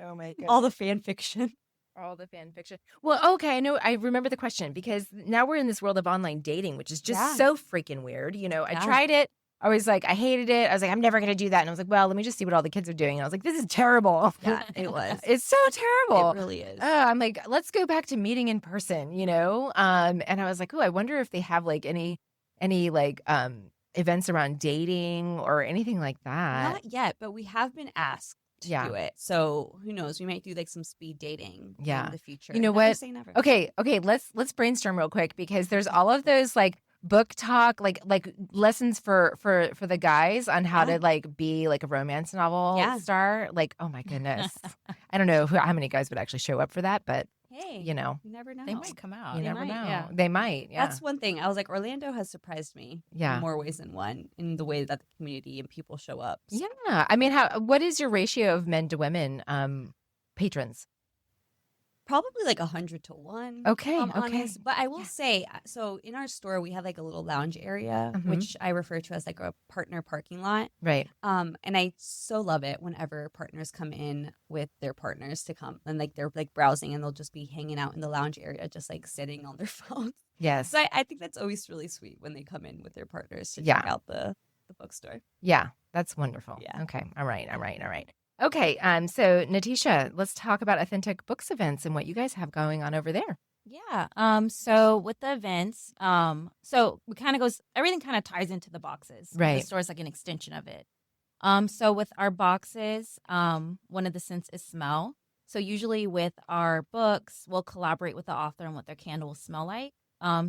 Oh my goodness. All the fan fiction. All the fan fiction. Well, okay, I remember the question because now we're in this world of online dating, which is just Yeah. so freaking weird. I Yeah. tried it. I was like, I hated it. I was like, I'm never going to do that. And I was like, well, let me just see what all the kids are doing. And I was like, this is terrible. Yeah, it was. It's so terrible. It really is. I'm like, let's go back to meeting in person, And I was like, oh, I wonder if they have like any like events around dating or anything like that. Not yet, but we have been asked to Yeah. do it. So who knows? We might do like some speed dating Yeah. in the future. You know Never what? say never. Okay, let's brainstorm real quick because there's all of those like book talk, like lessons for the guys on how Yeah. to like be like a romance novel Yeah. star. Like, oh my goodness, I don't know how many guys would actually show up for that, but Hey, you They never know. might come out. you They never might, know. yeah. They might. Yeah, That's one thing. I was like, Orlando has surprised me Yeah. in more ways than one in the way that the community and people show up. So yeah. I mean, what is your ratio of men to women patrons? probably like 100 to 1. Okay, I'm okay. honest. But I will Yeah. say, so in our store, we have like a little lounge area, Mhm. which I refer to as like a partner parking lot. Right. And I so love it whenever partners come in with their partners to come and like they're like browsing and they'll just be hanging out in the lounge area, just like sitting on their phones. Yes. So I think that's always really sweet when they come in with their partners to Yeah. check out the bookstore. Yeah, that's wonderful. Yeah. Okay. All right. Okay. So Natisha, let's talk about Authentic Books events and what you guys have going on over there. Yeah. So with the events, so we kind of everything kind of ties into the boxes. Right. The store is like an extension of it. So with our boxes, one of the scents is smell. So usually with our books, we'll collaborate with the author on what their candle will smell like.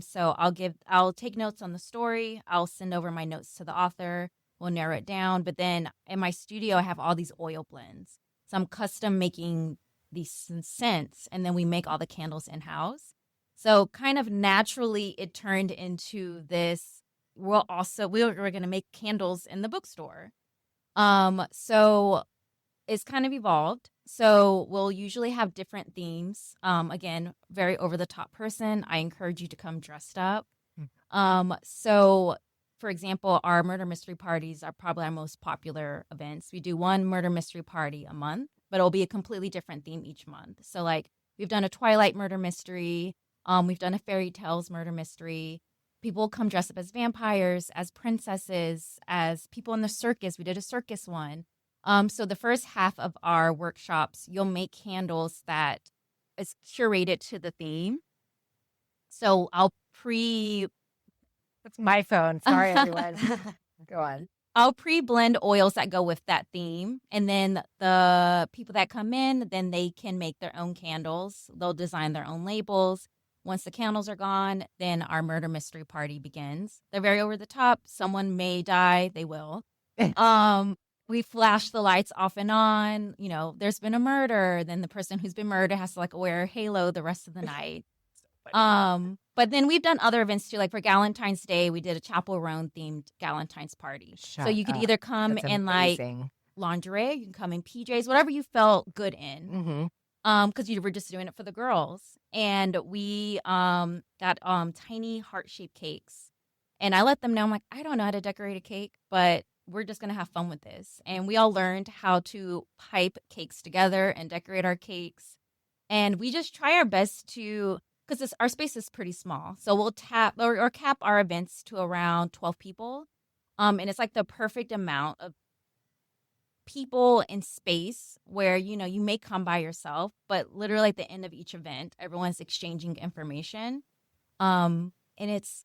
So I'll take notes on the story. I'll send over my notes to the author. We'll narrow it down. But then in my studio, I have all these oil blends. So I'm custom making these scents, and then we make all the candles in-house. So kind of naturally, it turned into this. We're going to make candles in the bookstore. So it's kind of evolved. So we'll usually have different themes. Again, very over-the-top person. I encourage you to come dressed up. So, for example, our murder mystery parties are probably our most popular events. We do one murder mystery party a month, but it'll be a completely different theme each month. So, like, we've done a Twilight murder mystery. We've done a fairy tales murder mystery. People come dressed up as vampires, as princesses, as people in the circus. We did a circus one. So the first half of our workshops, you'll make candles that is curated to the theme. So That's my phone. Sorry, everyone. Go on. I'll pre-blend oils that go with that theme. And then the people that come in, then they can make their own candles. They'll design their own labels. Once the candles are gone, then our murder mystery party begins. They're very over the top. Someone may die. They will. We flash the lights off and on. You know, there's been a murder. Then the person who's been murdered has to like wear a halo the rest of the night. But then we've done other events too. Like for Galentine's Day, we did a Chapel Roan themed Galentine's party. So you could either come That's in like amazing. lingerie, you can come in PJs, whatever you felt good in. Mm-hmm. Because you were just doing it for the girls. And we got tiny heart-shaped cakes. And I let them know, I'm like, I don't know how to decorate a cake, but we're just going to have fun with this. And we all learned how to pipe cakes together and decorate our cakes. And we just try our best to, because our space is pretty small. So we'll tap or cap our events to around 12 people. And it's like the perfect amount of people in space where, you may come by yourself, but literally at the end of each event, everyone's exchanging information. And it's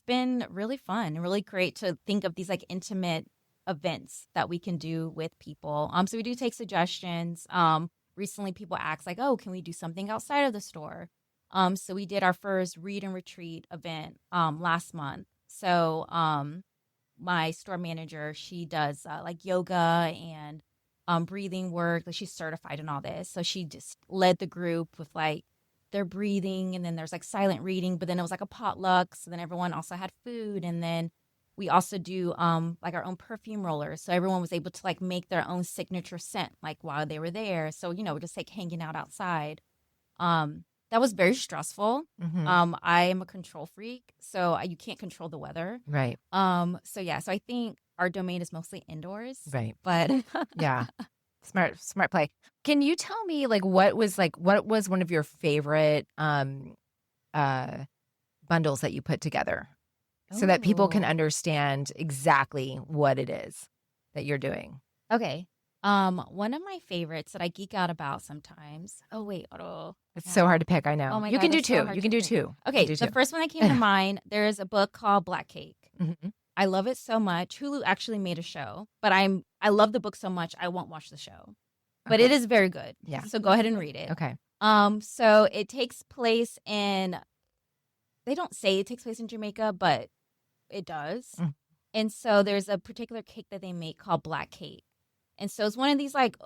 been really fun and really great to think of these like intimate events that we can do with people. So we do take suggestions. Recently people asked like, oh, can we do something outside of the store? So we did our first read and retreat event last month. So my store manager, she does like yoga and breathing work. Like she's certified in all this. So she just led the group with like their breathing, and then there's like silent reading, but then it was like a potluck. So then everyone also had food. And then we also do like our own perfume rollers. So everyone was able to like make their own signature scent like while they were there. So, we're just like hanging out outside. That was very stressful. I am a control freak, so you can't control the weather. Right. So I think our domain is mostly indoors. Right. But yeah. Smart play. Can you tell me what was one of your favorite bundles that you put together so that people can understand exactly what it is that you're doing? Okay. One of my favorites that I geek out about sometimes. Oh wait, it's so hard to pick. I know. Oh my you God, can do it's so two. hard You to can do pick. two. Okay, the first one that came to mind. There is a book called Black Cake. I love it so much. Hulu actually made a show, but I love the book so much I won't watch the show. But it is very good. Yeah. So go ahead and read it. Okay. So it takes place in. They don't say it takes place in Jamaica, but it does. And so there's a particular cake that they make called Black Cake. And so it's one of these like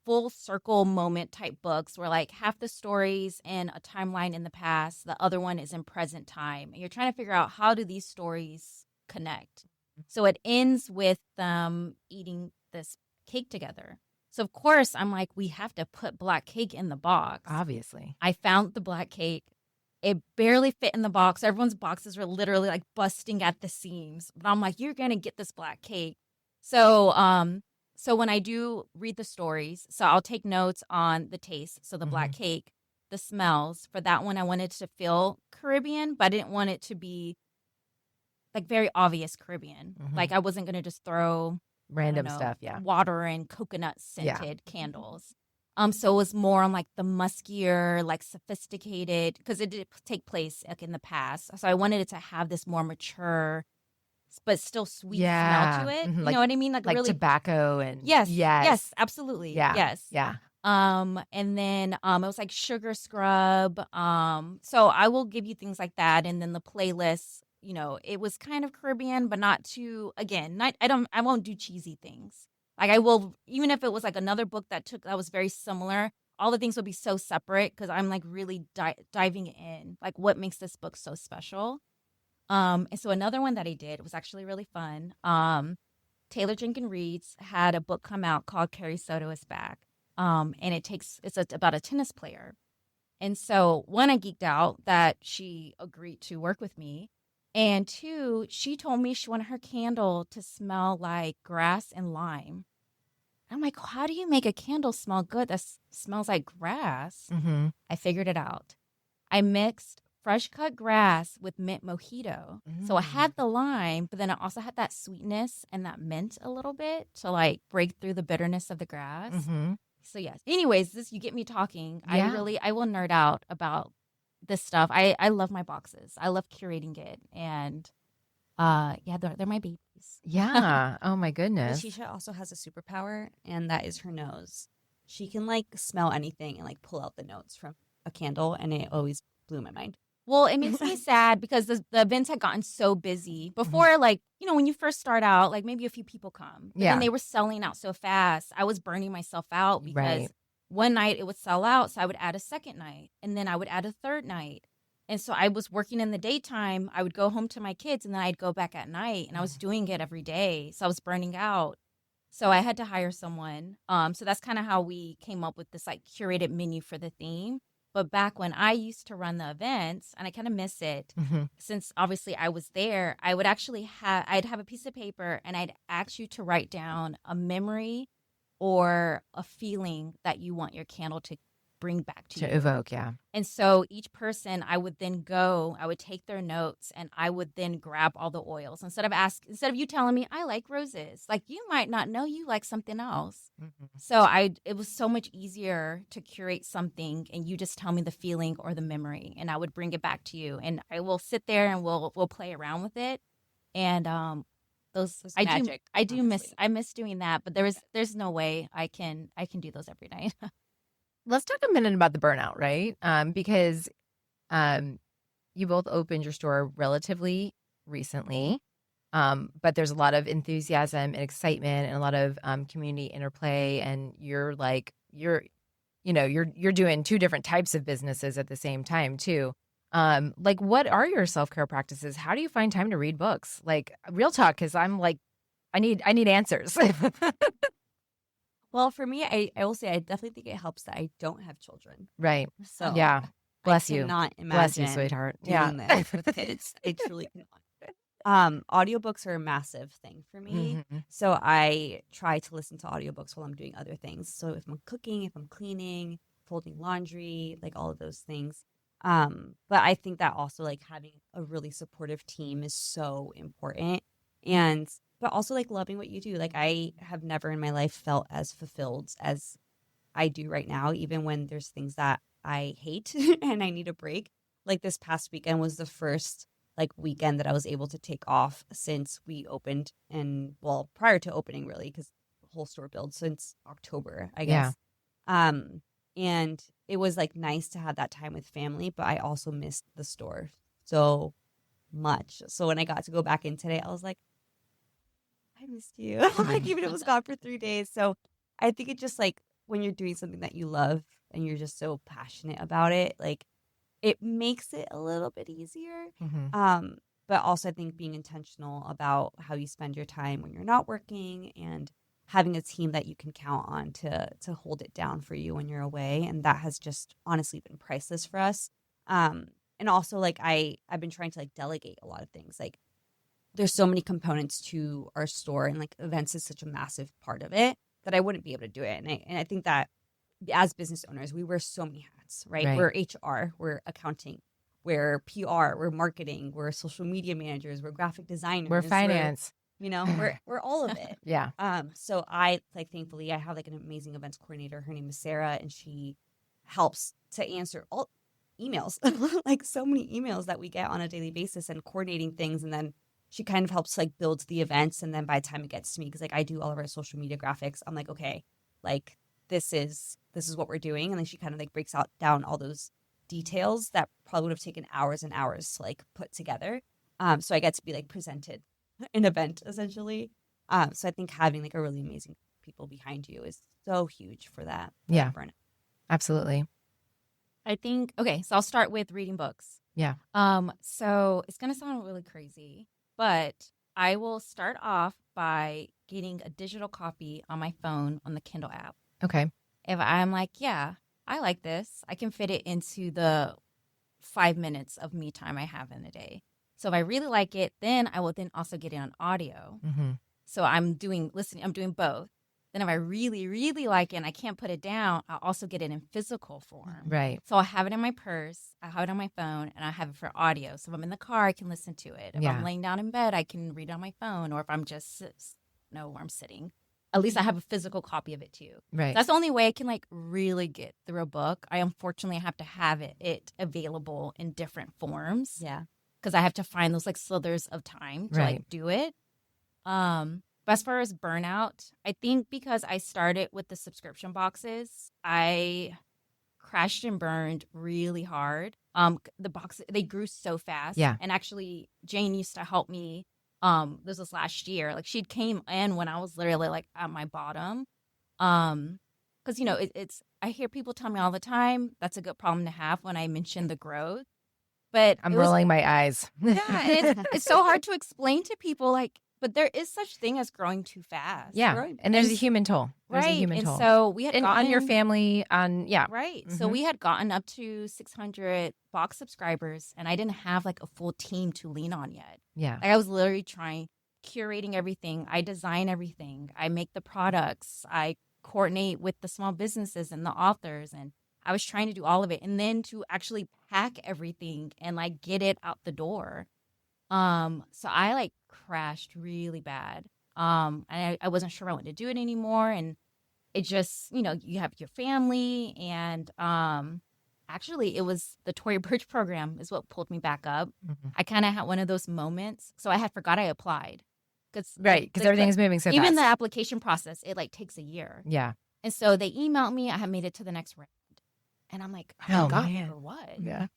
full circle moment type books where like half the stories in a timeline in the past, the other one is in present time. And you're trying to figure out how do these stories connect. So it ends with them eating this cake together. So of course I'm like, we have to put Black Cake in the box. Obviously. I found the Black Cake. It barely fit in the box. Everyone's boxes were literally like busting at the seams. But I'm like, you're going to get this Black Cake. So when I do read the stories, so I'll take notes on the taste. So the Black Cake, the smells. For that one, I wanted to feel Caribbean, but I didn't want it to be like very obvious Caribbean. Like I wasn't going to just throw random stuff, water and coconut scented candles. So it was more on like the muskier, like sophisticated, because it did take place like in the past. So I wanted it to have this more mature, but still sweet smell to it. You know what I mean? Like really tobacco and yes, absolutely, yes. And then it was like sugar scrub. So I will give you things like that, and then the playlist. It was kind of Caribbean, but not too. Again, I won't do cheesy things. Like I will, even if it was like another book that was very similar, all the things would be so separate because I'm like really diving in, like what makes this book so special. And so another one that I did was actually really fun. Taylor Jenkins Reid's had a book come out called Carrie Soto is Back. And it's about a tennis player. And so one, I geeked out that she agreed to work with me. And two, she told me she wanted her candle to smell like grass and lime. I'm like, how do you make a candle smell good that smells like grass? I figured it out. I mixed fresh cut grass with mint mojito. So I had the lime, but then I also had that sweetness and that mint a little bit to like break through the bitterness of the grass. So yes. Anyways, you get me talking. Yeah. I will nerd out about this stuff. I love my boxes. I love curating it. And they're my babies. Yeah. Oh my goodness. Natisha also has a superpower, and that is her nose. She can like smell anything and like pull out the notes from a candle, and it always blew my mind. Well, it makes me sad because the events had gotten so busy before, like, when you first start out, like maybe a few people come. But then they were selling out so fast. I was burning myself out because one night it would sell out. So I would add a second night, and then I would add a third night. And so I was working in the daytime. I would go home to my kids, and then I'd go back at night, and I was doing it every day. So I was burning out. So I had to hire someone. So that's kind of how we came up with this like curated menu for the theme. But back when I used to run the events, and I kind of miss it, since obviously I was there, I would actually I'd have a piece of paper, and I'd ask you to write down a memory or a feeling that you want your candle to bring back to To you. evoke, yeah. And so each person, I would take their notes and I would then grab all the oils instead of you telling me I like roses, like you might not know you like something else. Mm-hmm. So it was so much easier to curate something and you just tell me the feeling or the memory and I would bring it back to you and I will sit there and we'll play around with it. And those magic, I miss doing that, but there's no way I can do those every night. Let's talk a minute about the burnout, right? Because you both opened your store relatively recently, but there's a lot of enthusiasm and excitement and a lot of community interplay, and you're doing two different types of businesses at the same time too. Like, what are your self-care practices? How do you find time to read books? Like, real talk, because I'm like, I need answers. Well, for me, I will say I definitely think it helps that I don't have children. Right. So Yeah. Bless I you. cannot Bless you, imagine sweetheart. doing Yeah. this with kids. I truly cannot. Audiobooks are a massive thing for me. Mhm. So I try to listen to audiobooks while I'm doing other things. So if I'm cooking, if I'm cleaning, folding laundry, like all of those things. But I think that also like having a really supportive team is so important. But also like loving what you do. Like I have never in my life felt as fulfilled as I do right now, even when there's things that I hate and I need a break. Like this past weekend was the first like weekend that I was able to take off since we opened, and well, prior to opening really, because the whole store built since October, I Yeah. guess. And it was like nice to have that time with family, but I also missed the store so much. So when I got to go back in today, I was like, I missed you. Like even if it was gone for 3 days. So I think it just like when you're doing something that you love and you're just so passionate about it, like it makes it a little bit easier. Mhm. But also I think being intentional about how you spend your time when you're not working and having a team that you can count on to hold it down for you when you're away. And that has just honestly been priceless for us. And also like I've been trying to like delegate a lot of things. Like there's so many components to our store and like events is such a massive part of it that I wouldn't be able to do it. And I think that as business owners, we wear so many hats, right? Right. We're HR, we're accounting, we're PR, we're marketing, we're social media managers, we're graphic designers, We're finance. we're all of it. Yeah. So I like thankfully I have like an amazing events coordinator. Her name is Sarah, and she helps to answer all emails, like so many emails that we get on a daily basis and coordinating things. And then she kind of helps like build the events. And then by the time it gets to me, because like I do all of our social media graphics, I'm like, okay, like this is what we're doing. And then she kind of like breaks down all those details that probably would have taken hours and hours to like put together. So I get to be like presented an event essentially. So I think having like a really amazing people behind you is so huge for that. Yeah. Burnout. Absolutely. I think, okay, so I'll start with reading books. Yeah. So it's going to sound really crazy, but I will start off by getting a digital copy on my phone on the Kindle app. Okay. If I'm like, yeah, I like this, I can fit it into the 5 minutes of me time I have in a day. So if I really like it, then I will then also get it on audio. Mm-hmm. So I'm doing both. Then if I really, really like it and I can't put it down, I'll also get it in physical form. Right. So I'll have it in my purse, I have it on my phone, and I have it for audio. So if I'm in the car, I can listen to it. If I'm laying down in bed, I can read it on my phone. Or if I'm just where I'm sitting, at least I have a physical copy of it too. Right. So that's the only way I can like really get through a book. I unfortunately have to have it available in different forms. Yeah. Because I have to find those like slithers of time to like do it. But as far as burnout, I think because I started with the subscription boxes, I crashed and burned really hard. The boxes, they grew so fast. Yeah. And actually, Jane used to help me. This was last year. Like she came in when I was literally like at my bottom. Because it's I hear people tell me all the time that's a good problem to have when I mention the growth. But I'm rolling my eyes. Yeah, and it's so hard to explain to people like. But there is such thing as growing too fast. Yeah, and there's a human toll. There's a human toll. So we had gotten on your family, right. Mm-hmm. So we had gotten up to 600 box subscribers, and I didn't have like a full team to lean on yet. Yeah, like, I was literally curating everything. I design everything. I make the products. I coordinate with the small businesses and the authors, and I was trying to do all of it, and then to actually pack everything and like get it out the door. So I like crashed really bad. I wasn't sure I wanted to do it anymore, and it just, you have your family, and actually it was the Tory Burch program is what pulled me back up. Mhm. I kind of had one of those moments, so I had forgot I applied because Because everything's moving so even the fast. application process, it like takes a year. Yeah. And so they emailed me. I had made it to the next round, and I'm like, Oh, I got man. for what? Yeah.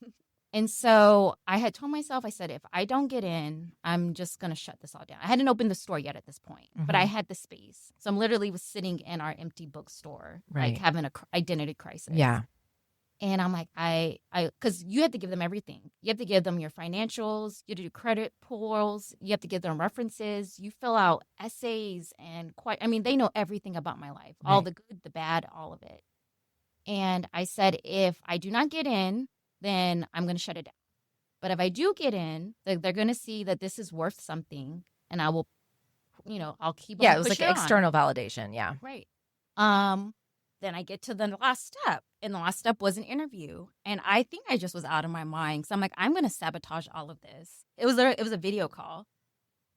And so I had told myself, I said, if I don't get in, I'm just going to shut this all down. I hadn't opened the store yet at this point, but I had the space. So I'm literally was sitting in our empty bookstore, Right. like having an identity crisis. Yeah. And I'm like, because you have to give them everything. You have to give them your financials. You have to do credit pulls. You have to give them references. You fill out essays and they know everything about my life, all Right. the good, the bad, all of it. And I said, if I do not get in, then I'm going to shut it down. But if I do get in, they're going to see that this is worth something, and I will, I'll keep on Yeah, it was like pushing on. external validation. Yeah. Right. Then I get to the last step, and the last step was an interview. And I think I just was out of my mind. So I'm like, I'm going to sabotage all of this. It was a video call.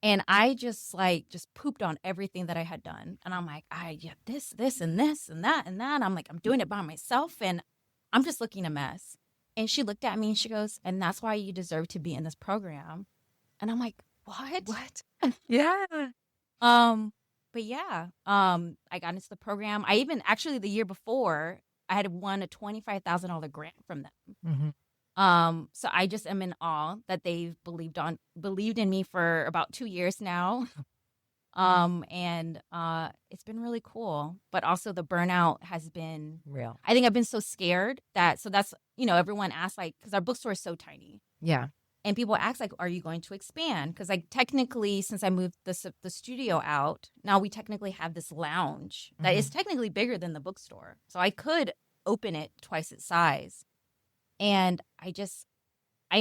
And I just pooped on everything that I had done. And I'm like, this and this and that and that. I'm like, I'm doing it by myself, and I'm just looking a mess. And she looked at me and she goes, and that's why you deserve to be in this program. And I'm like, what? Yeah. But yeah, I got into the program. I even actually the year before I had won a $25,000 grant from them. Mm-hmm. So I just am in awe that they've believed in me for about 2 years now. And it's been really cool, but also the burnout has been Real. I think I've been so scared that's, everyone asks, like, because our bookstore is so tiny. Yeah. And people ask, like, are you going to expand? Because, like, technically, since I moved the studio out, now we technically have this lounge that is technically bigger than the bookstore. So I could open it twice its size. And I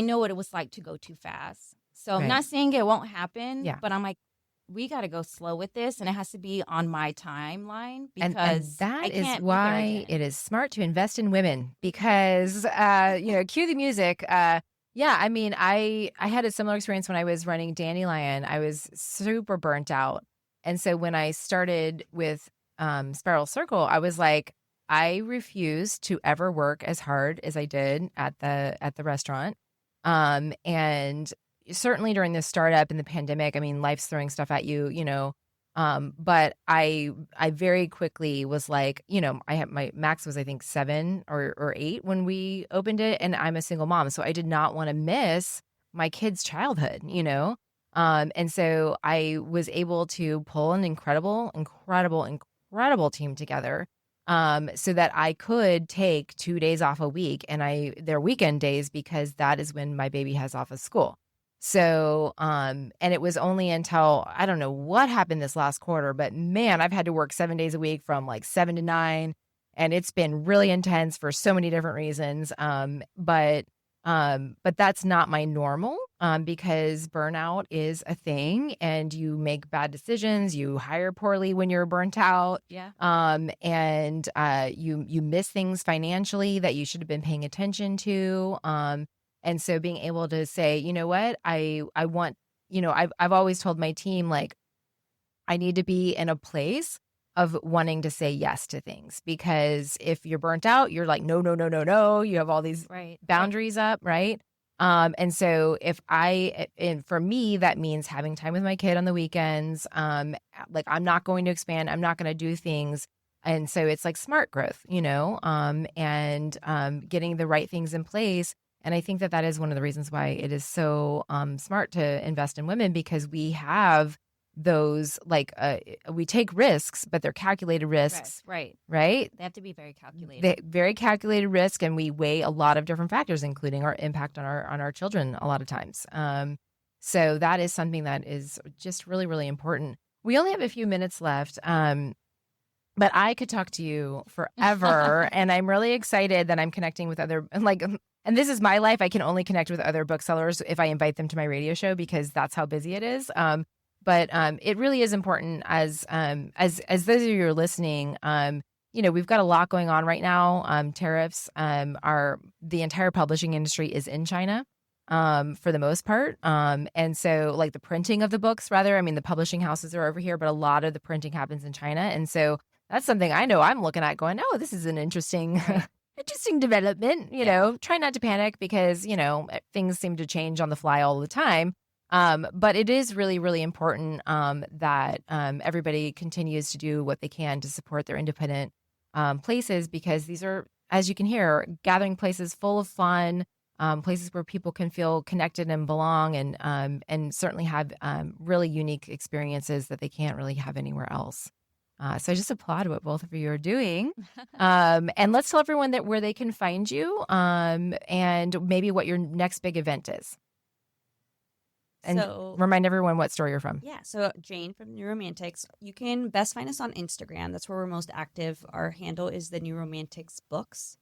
know what it was like to go too fast. So I'm not saying it won't happen, but I'm like, we got to go slow with this, and it has to be on my timeline, because and that I is can't why it is smart to invest in women, because cue the music. Yeah, I mean, I had a similar experience when I was running Dandelion. I was super burnt out, and so when I started with Spiral Circle, I was like, I refuse to ever work as hard as I did at the restaurant, and certainly during the startup and the pandemic, I mean, life's throwing stuff at you, but I very quickly was like, I had my max was, I think, 7 or 8 when we opened it. And I'm a single mom, so I did not want to miss my kids' childhood, and so I was able to pull an incredible team together, so that I could take 2 days off a week, and they're weekend days, because that is when my baby has off of school. So, and it was only until, I don't know what happened this last quarter, but man, I've had to work 7 days a week from like 7 to 9, and it's been really intense for so many different reasons. But that's not my normal, because burnout is a thing, and you make bad decisions, you hire poorly when you're burnt out. Yeah. And you miss things financially that you should have been paying attention to. And so being able to say, you know what, I want, I've always told my team, like, I need to be in a place of wanting to say yes to things, because if you're burnt out, you're like, no, no, no, no, no. You have all these boundaries up, right? And so and for me, that means having time with my kid on the weekends. Like, I'm not going to expand. I'm not going to do things. And so it's like smart growth, and getting the right things in place. And I think that is one of the reasons why it is so smart to invest in women, because we have those, like, we take risks, but they're calculated risks. Right. Right? They have to be very calculated. Very calculated risk, and we weigh a lot of different factors, including our impact on our children a lot of times. So that is something that is just really, really important. We only have a few minutes left. But I could talk to you forever, and I'm really excited that I'm connecting with other, and this is my life. I can only connect with other booksellers if I invite them to my radio show, because that's how busy it is. But it really is important, as those of you who are listening, we've got a lot going on right now. Tariffs the entire publishing industry is in China for the most part. And so like the printing of the books, rather, I mean, the publishing houses are over here, but a lot of the printing happens in China. And so that's something I know I'm looking at going, oh, this is an interesting, interesting development, try not to panic because, things seem to change on the fly all the time. But it is really, really important that everybody continues to do what they can to support their independent places, because these are, as you can hear, gathering places full of fun, places where people can feel connected and belong, and certainly have really unique experiences that they can't really have anywhere else. So I just applaud what both of you are doing. And let's tell everyone that where they can find you and maybe what your next big event is. And remind everyone what store you're from. Yeah, so Jane from New Romantics. You can best find us on Instagram. That's where we're most active. Our handle is the New Romantics Books.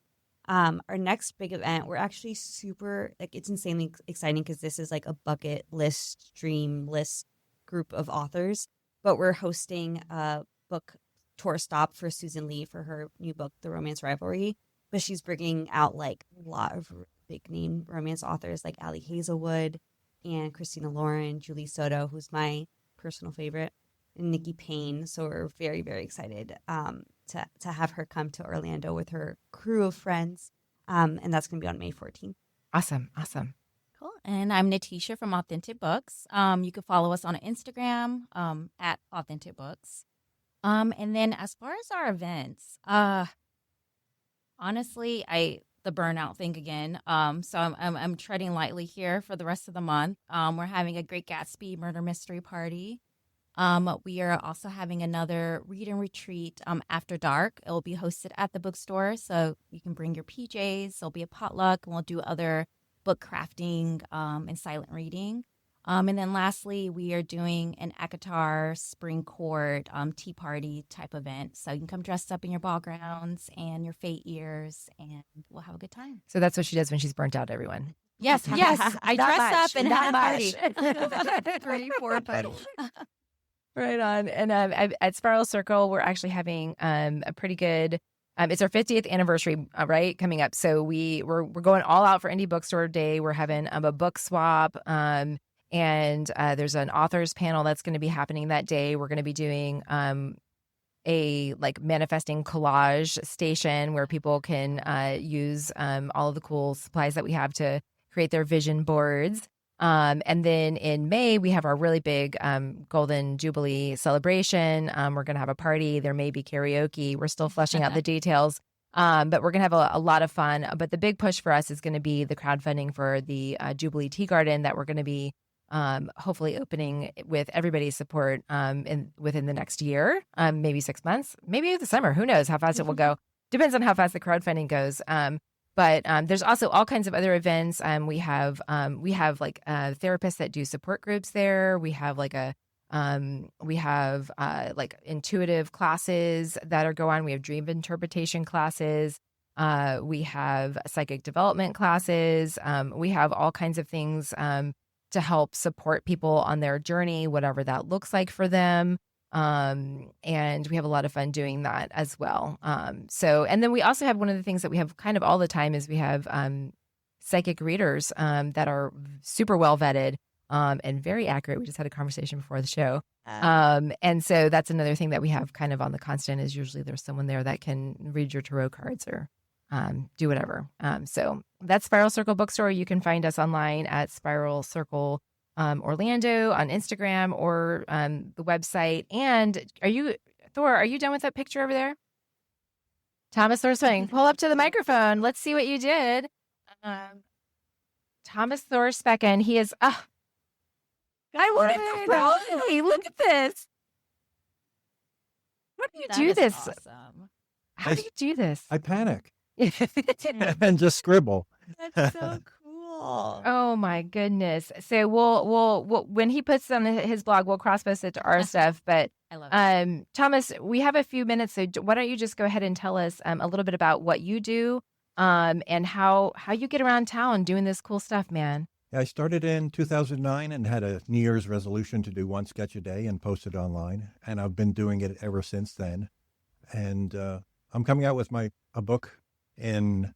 Our next big event, we're actually super, it's insanely exciting because this is like a bucket list, dream list group of authors. But we're hosting a book tour stop for Susan Lee for her new book, The Romance Rivalry. But she's bringing out like a lot of big name romance authors like Allie Hazelwood and Christina Lauren, Julie Soto, who's my personal favorite, and Nikki Payne. So we're very, very excited to have her come to Orlando with her crew of friends. And that's going to be on May 14th. Awesome. Cool. And I'm Natisha from Authentic Books. You can follow us on Instagram at Authentic Books. And then as far as our events, honestly, the burnout thing again. So I'm treading lightly here for the rest of the month. We're having a Great Gatsby murder mystery party. We are also having another read and retreat after dark. It will be hosted at the bookstore, so you can bring your PJs. There'll be a potluck, and we'll do other book crafting and silent reading. And then lastly, we are doing an ACOTAR spring court tea party type event. So you can come dressed up in your ball gowns and your fate ears, and we'll have a good time. So that's what she does when she's burnt out, everyone. Yes. I dress up and have a party. 3, 4 party. Right on. And at Spiral Circle, we're actually having a pretty good. It's our 50th anniversary, right, coming up. So we're going all out for Indie Bookstore Day. We're having a book swap. And there's an authors panel that's going to be happening that day. We're going to be doing a like manifesting collage station where people can use all of the cool supplies that we have to create their vision boards. And then in May, we have our really big Golden Jubilee celebration. We're going to have a party. There may be karaoke. We're still fleshing out the details. But we're going to have a lot of fun. But the big push for us is going to be the crowdfunding for the Jubilee Tea Garden that we're going to be hopefully opening with everybody's support within the next year, maybe 6 months, maybe the summer. Who knows how fast it will go? Depends on how fast the crowdfunding goes. But there's also all kinds of other events. We have like therapists that do support groups there. We have like like intuitive classes that are going on. We have dream interpretation classes. We have psychic development classes. We have all kinds of things to help support people on their journey, whatever that looks like for them. And we have a lot of fun doing that as well. And then we also have one of the things that we have kind of all the time is we have psychic readers that are super well vetted and very accurate. We just had a conversation before the show. And so that's another thing that we have kind of on the constant is usually there's someone there that can read your tarot cards or do whatever. So that's Spiral Circle Bookstore. You can find us online at Spiral Circle Orlando on Instagram or the website. And Thor, are you done with that picture over there? Thomas Thorspecken, pull up to the microphone. Let's see what you did. Thomas Thorspecken, he is, I want to hey, look at this. How do you do this? Awesome. How do you do this? I panic and just scribble. That's so cool. Oh my goodness! So we'll when he puts on his blog, we'll cross post it to our stuff. But I love it. Thomas, we have a few minutes, so why don't you just go ahead and tell us a little bit about what you do, and how you get around town doing this cool stuff, man. Yeah, I started in 2009 and had a New Year's resolution to do one sketch a day and post it online, and I've been doing it ever since then. And I'm coming out with a book in,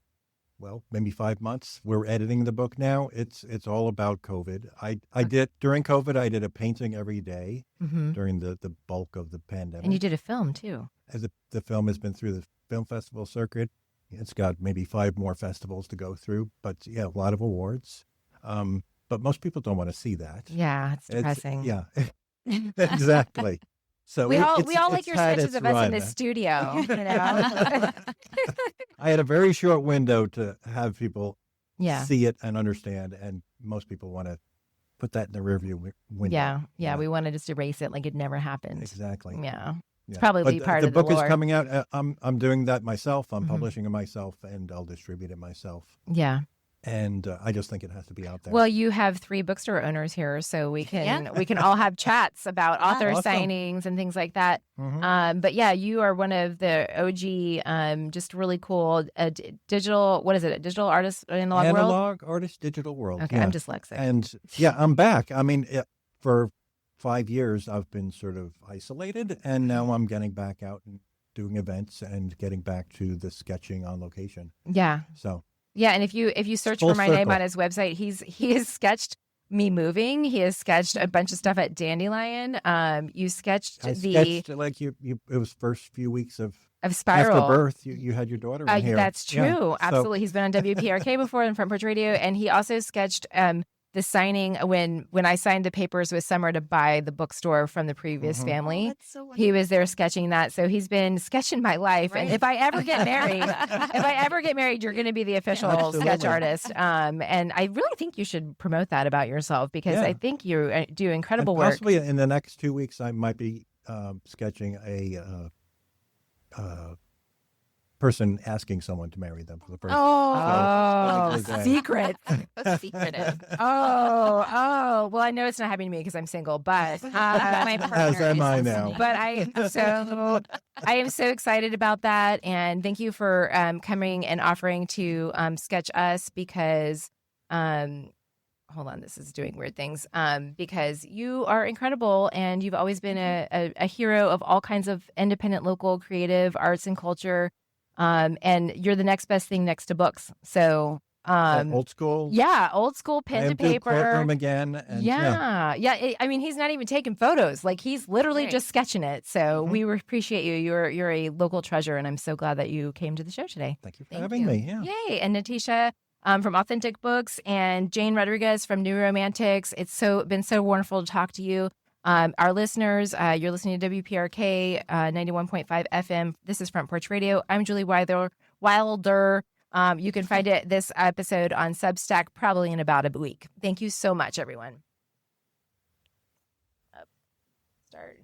well, maybe 5 months. We're editing the book now. It's all about COVID. I did during COVID. I did a painting every day during the bulk of the pandemic. And you did a film too. As the film has been through the film festival circuit. It's got maybe 5 more festivals to go through, but yeah, a lot of awards. But most people don't want to see that. Yeah, it's depressing. Yeah, exactly. So we all like your sketches of us in the studio. You know? I had a very short window to have people Yeah. see it and understand, and most people want to put that in the rearview window. Yeah. We want to just erase it like it never happened. Exactly. Yeah. It's Yeah. probably But part the of the book is lore. coming out. I'm doing that myself. I'm Mhm. publishing it myself, and I'll distribute it myself. Yeah. And I just think it has to be out there. Well, you have 3 bookstore owners here, so we can all have chats about author Awesome. signings and things like that. Mhm. But yeah, you are one of the OG, just really cool digital. What is it? Digital artist analog world. Analog artist, digital world. Okay, yeah. I'm dyslexic. And yeah, I'm back. I mean, for 5 years, I've been sort of isolated, and now I'm getting back out and doing events and getting back to the sketching on location. Yeah. So Yeah, and if you search Full for my name circle. on his website, he has sketched me moving. He has sketched a bunch of stuff at Dandelion. You sketched I the sketched like you. It was first few weeks of Spiral. after birth. You had your daughter in here. That's true. Yeah. So- Absolutely. He's been on WPRK before and Front Porch Radio, and he also sketched the signing when I signed the papers with Summer to buy the bookstore from the previous Mhm. family. That's so He was there sketching that, so he's been sketching my life. And Right. if I ever get married, you're going to be the official sketch Absolutely. artist. And I really think you should promote that about yourself because Yeah. I think you do And incredible work. possibly in the next 2 weeks, I might be sketching a person asking someone to marry them for the first. Oh, So, secret. Secretive. Oh. Well, I know it's not happening to me because I'm single, but My partner As am is I listening. now. But I am so excited about that, and thank you for coming and offering to sketch us because hold on, this is doing weird things because you are incredible and you've always been a hero of all kinds of independent, local, creative arts and culture, and you're the next best thing next to books. So old school. yeah, old school I pen to am due paper. courtroom again. And Yeah. I mean, he's not even taking photos. Like he's literally Right. just sketching it. So Mhm. we appreciate you. You're a local treasure, and I'm so glad that you came to the show today. Thank you for Thank having you. me. Yeah. Yay! And Natisha from Authentic Books and Jane Rodriguez from New Romantics. It's been so wonderful to talk to you. Our listeners, you're listening to WPRK 91.5 FM. This is Front Porch Radio. I'm Julie Wilder. You can find this episode on Substack probably in about a week. Thank you so much, everyone. Start.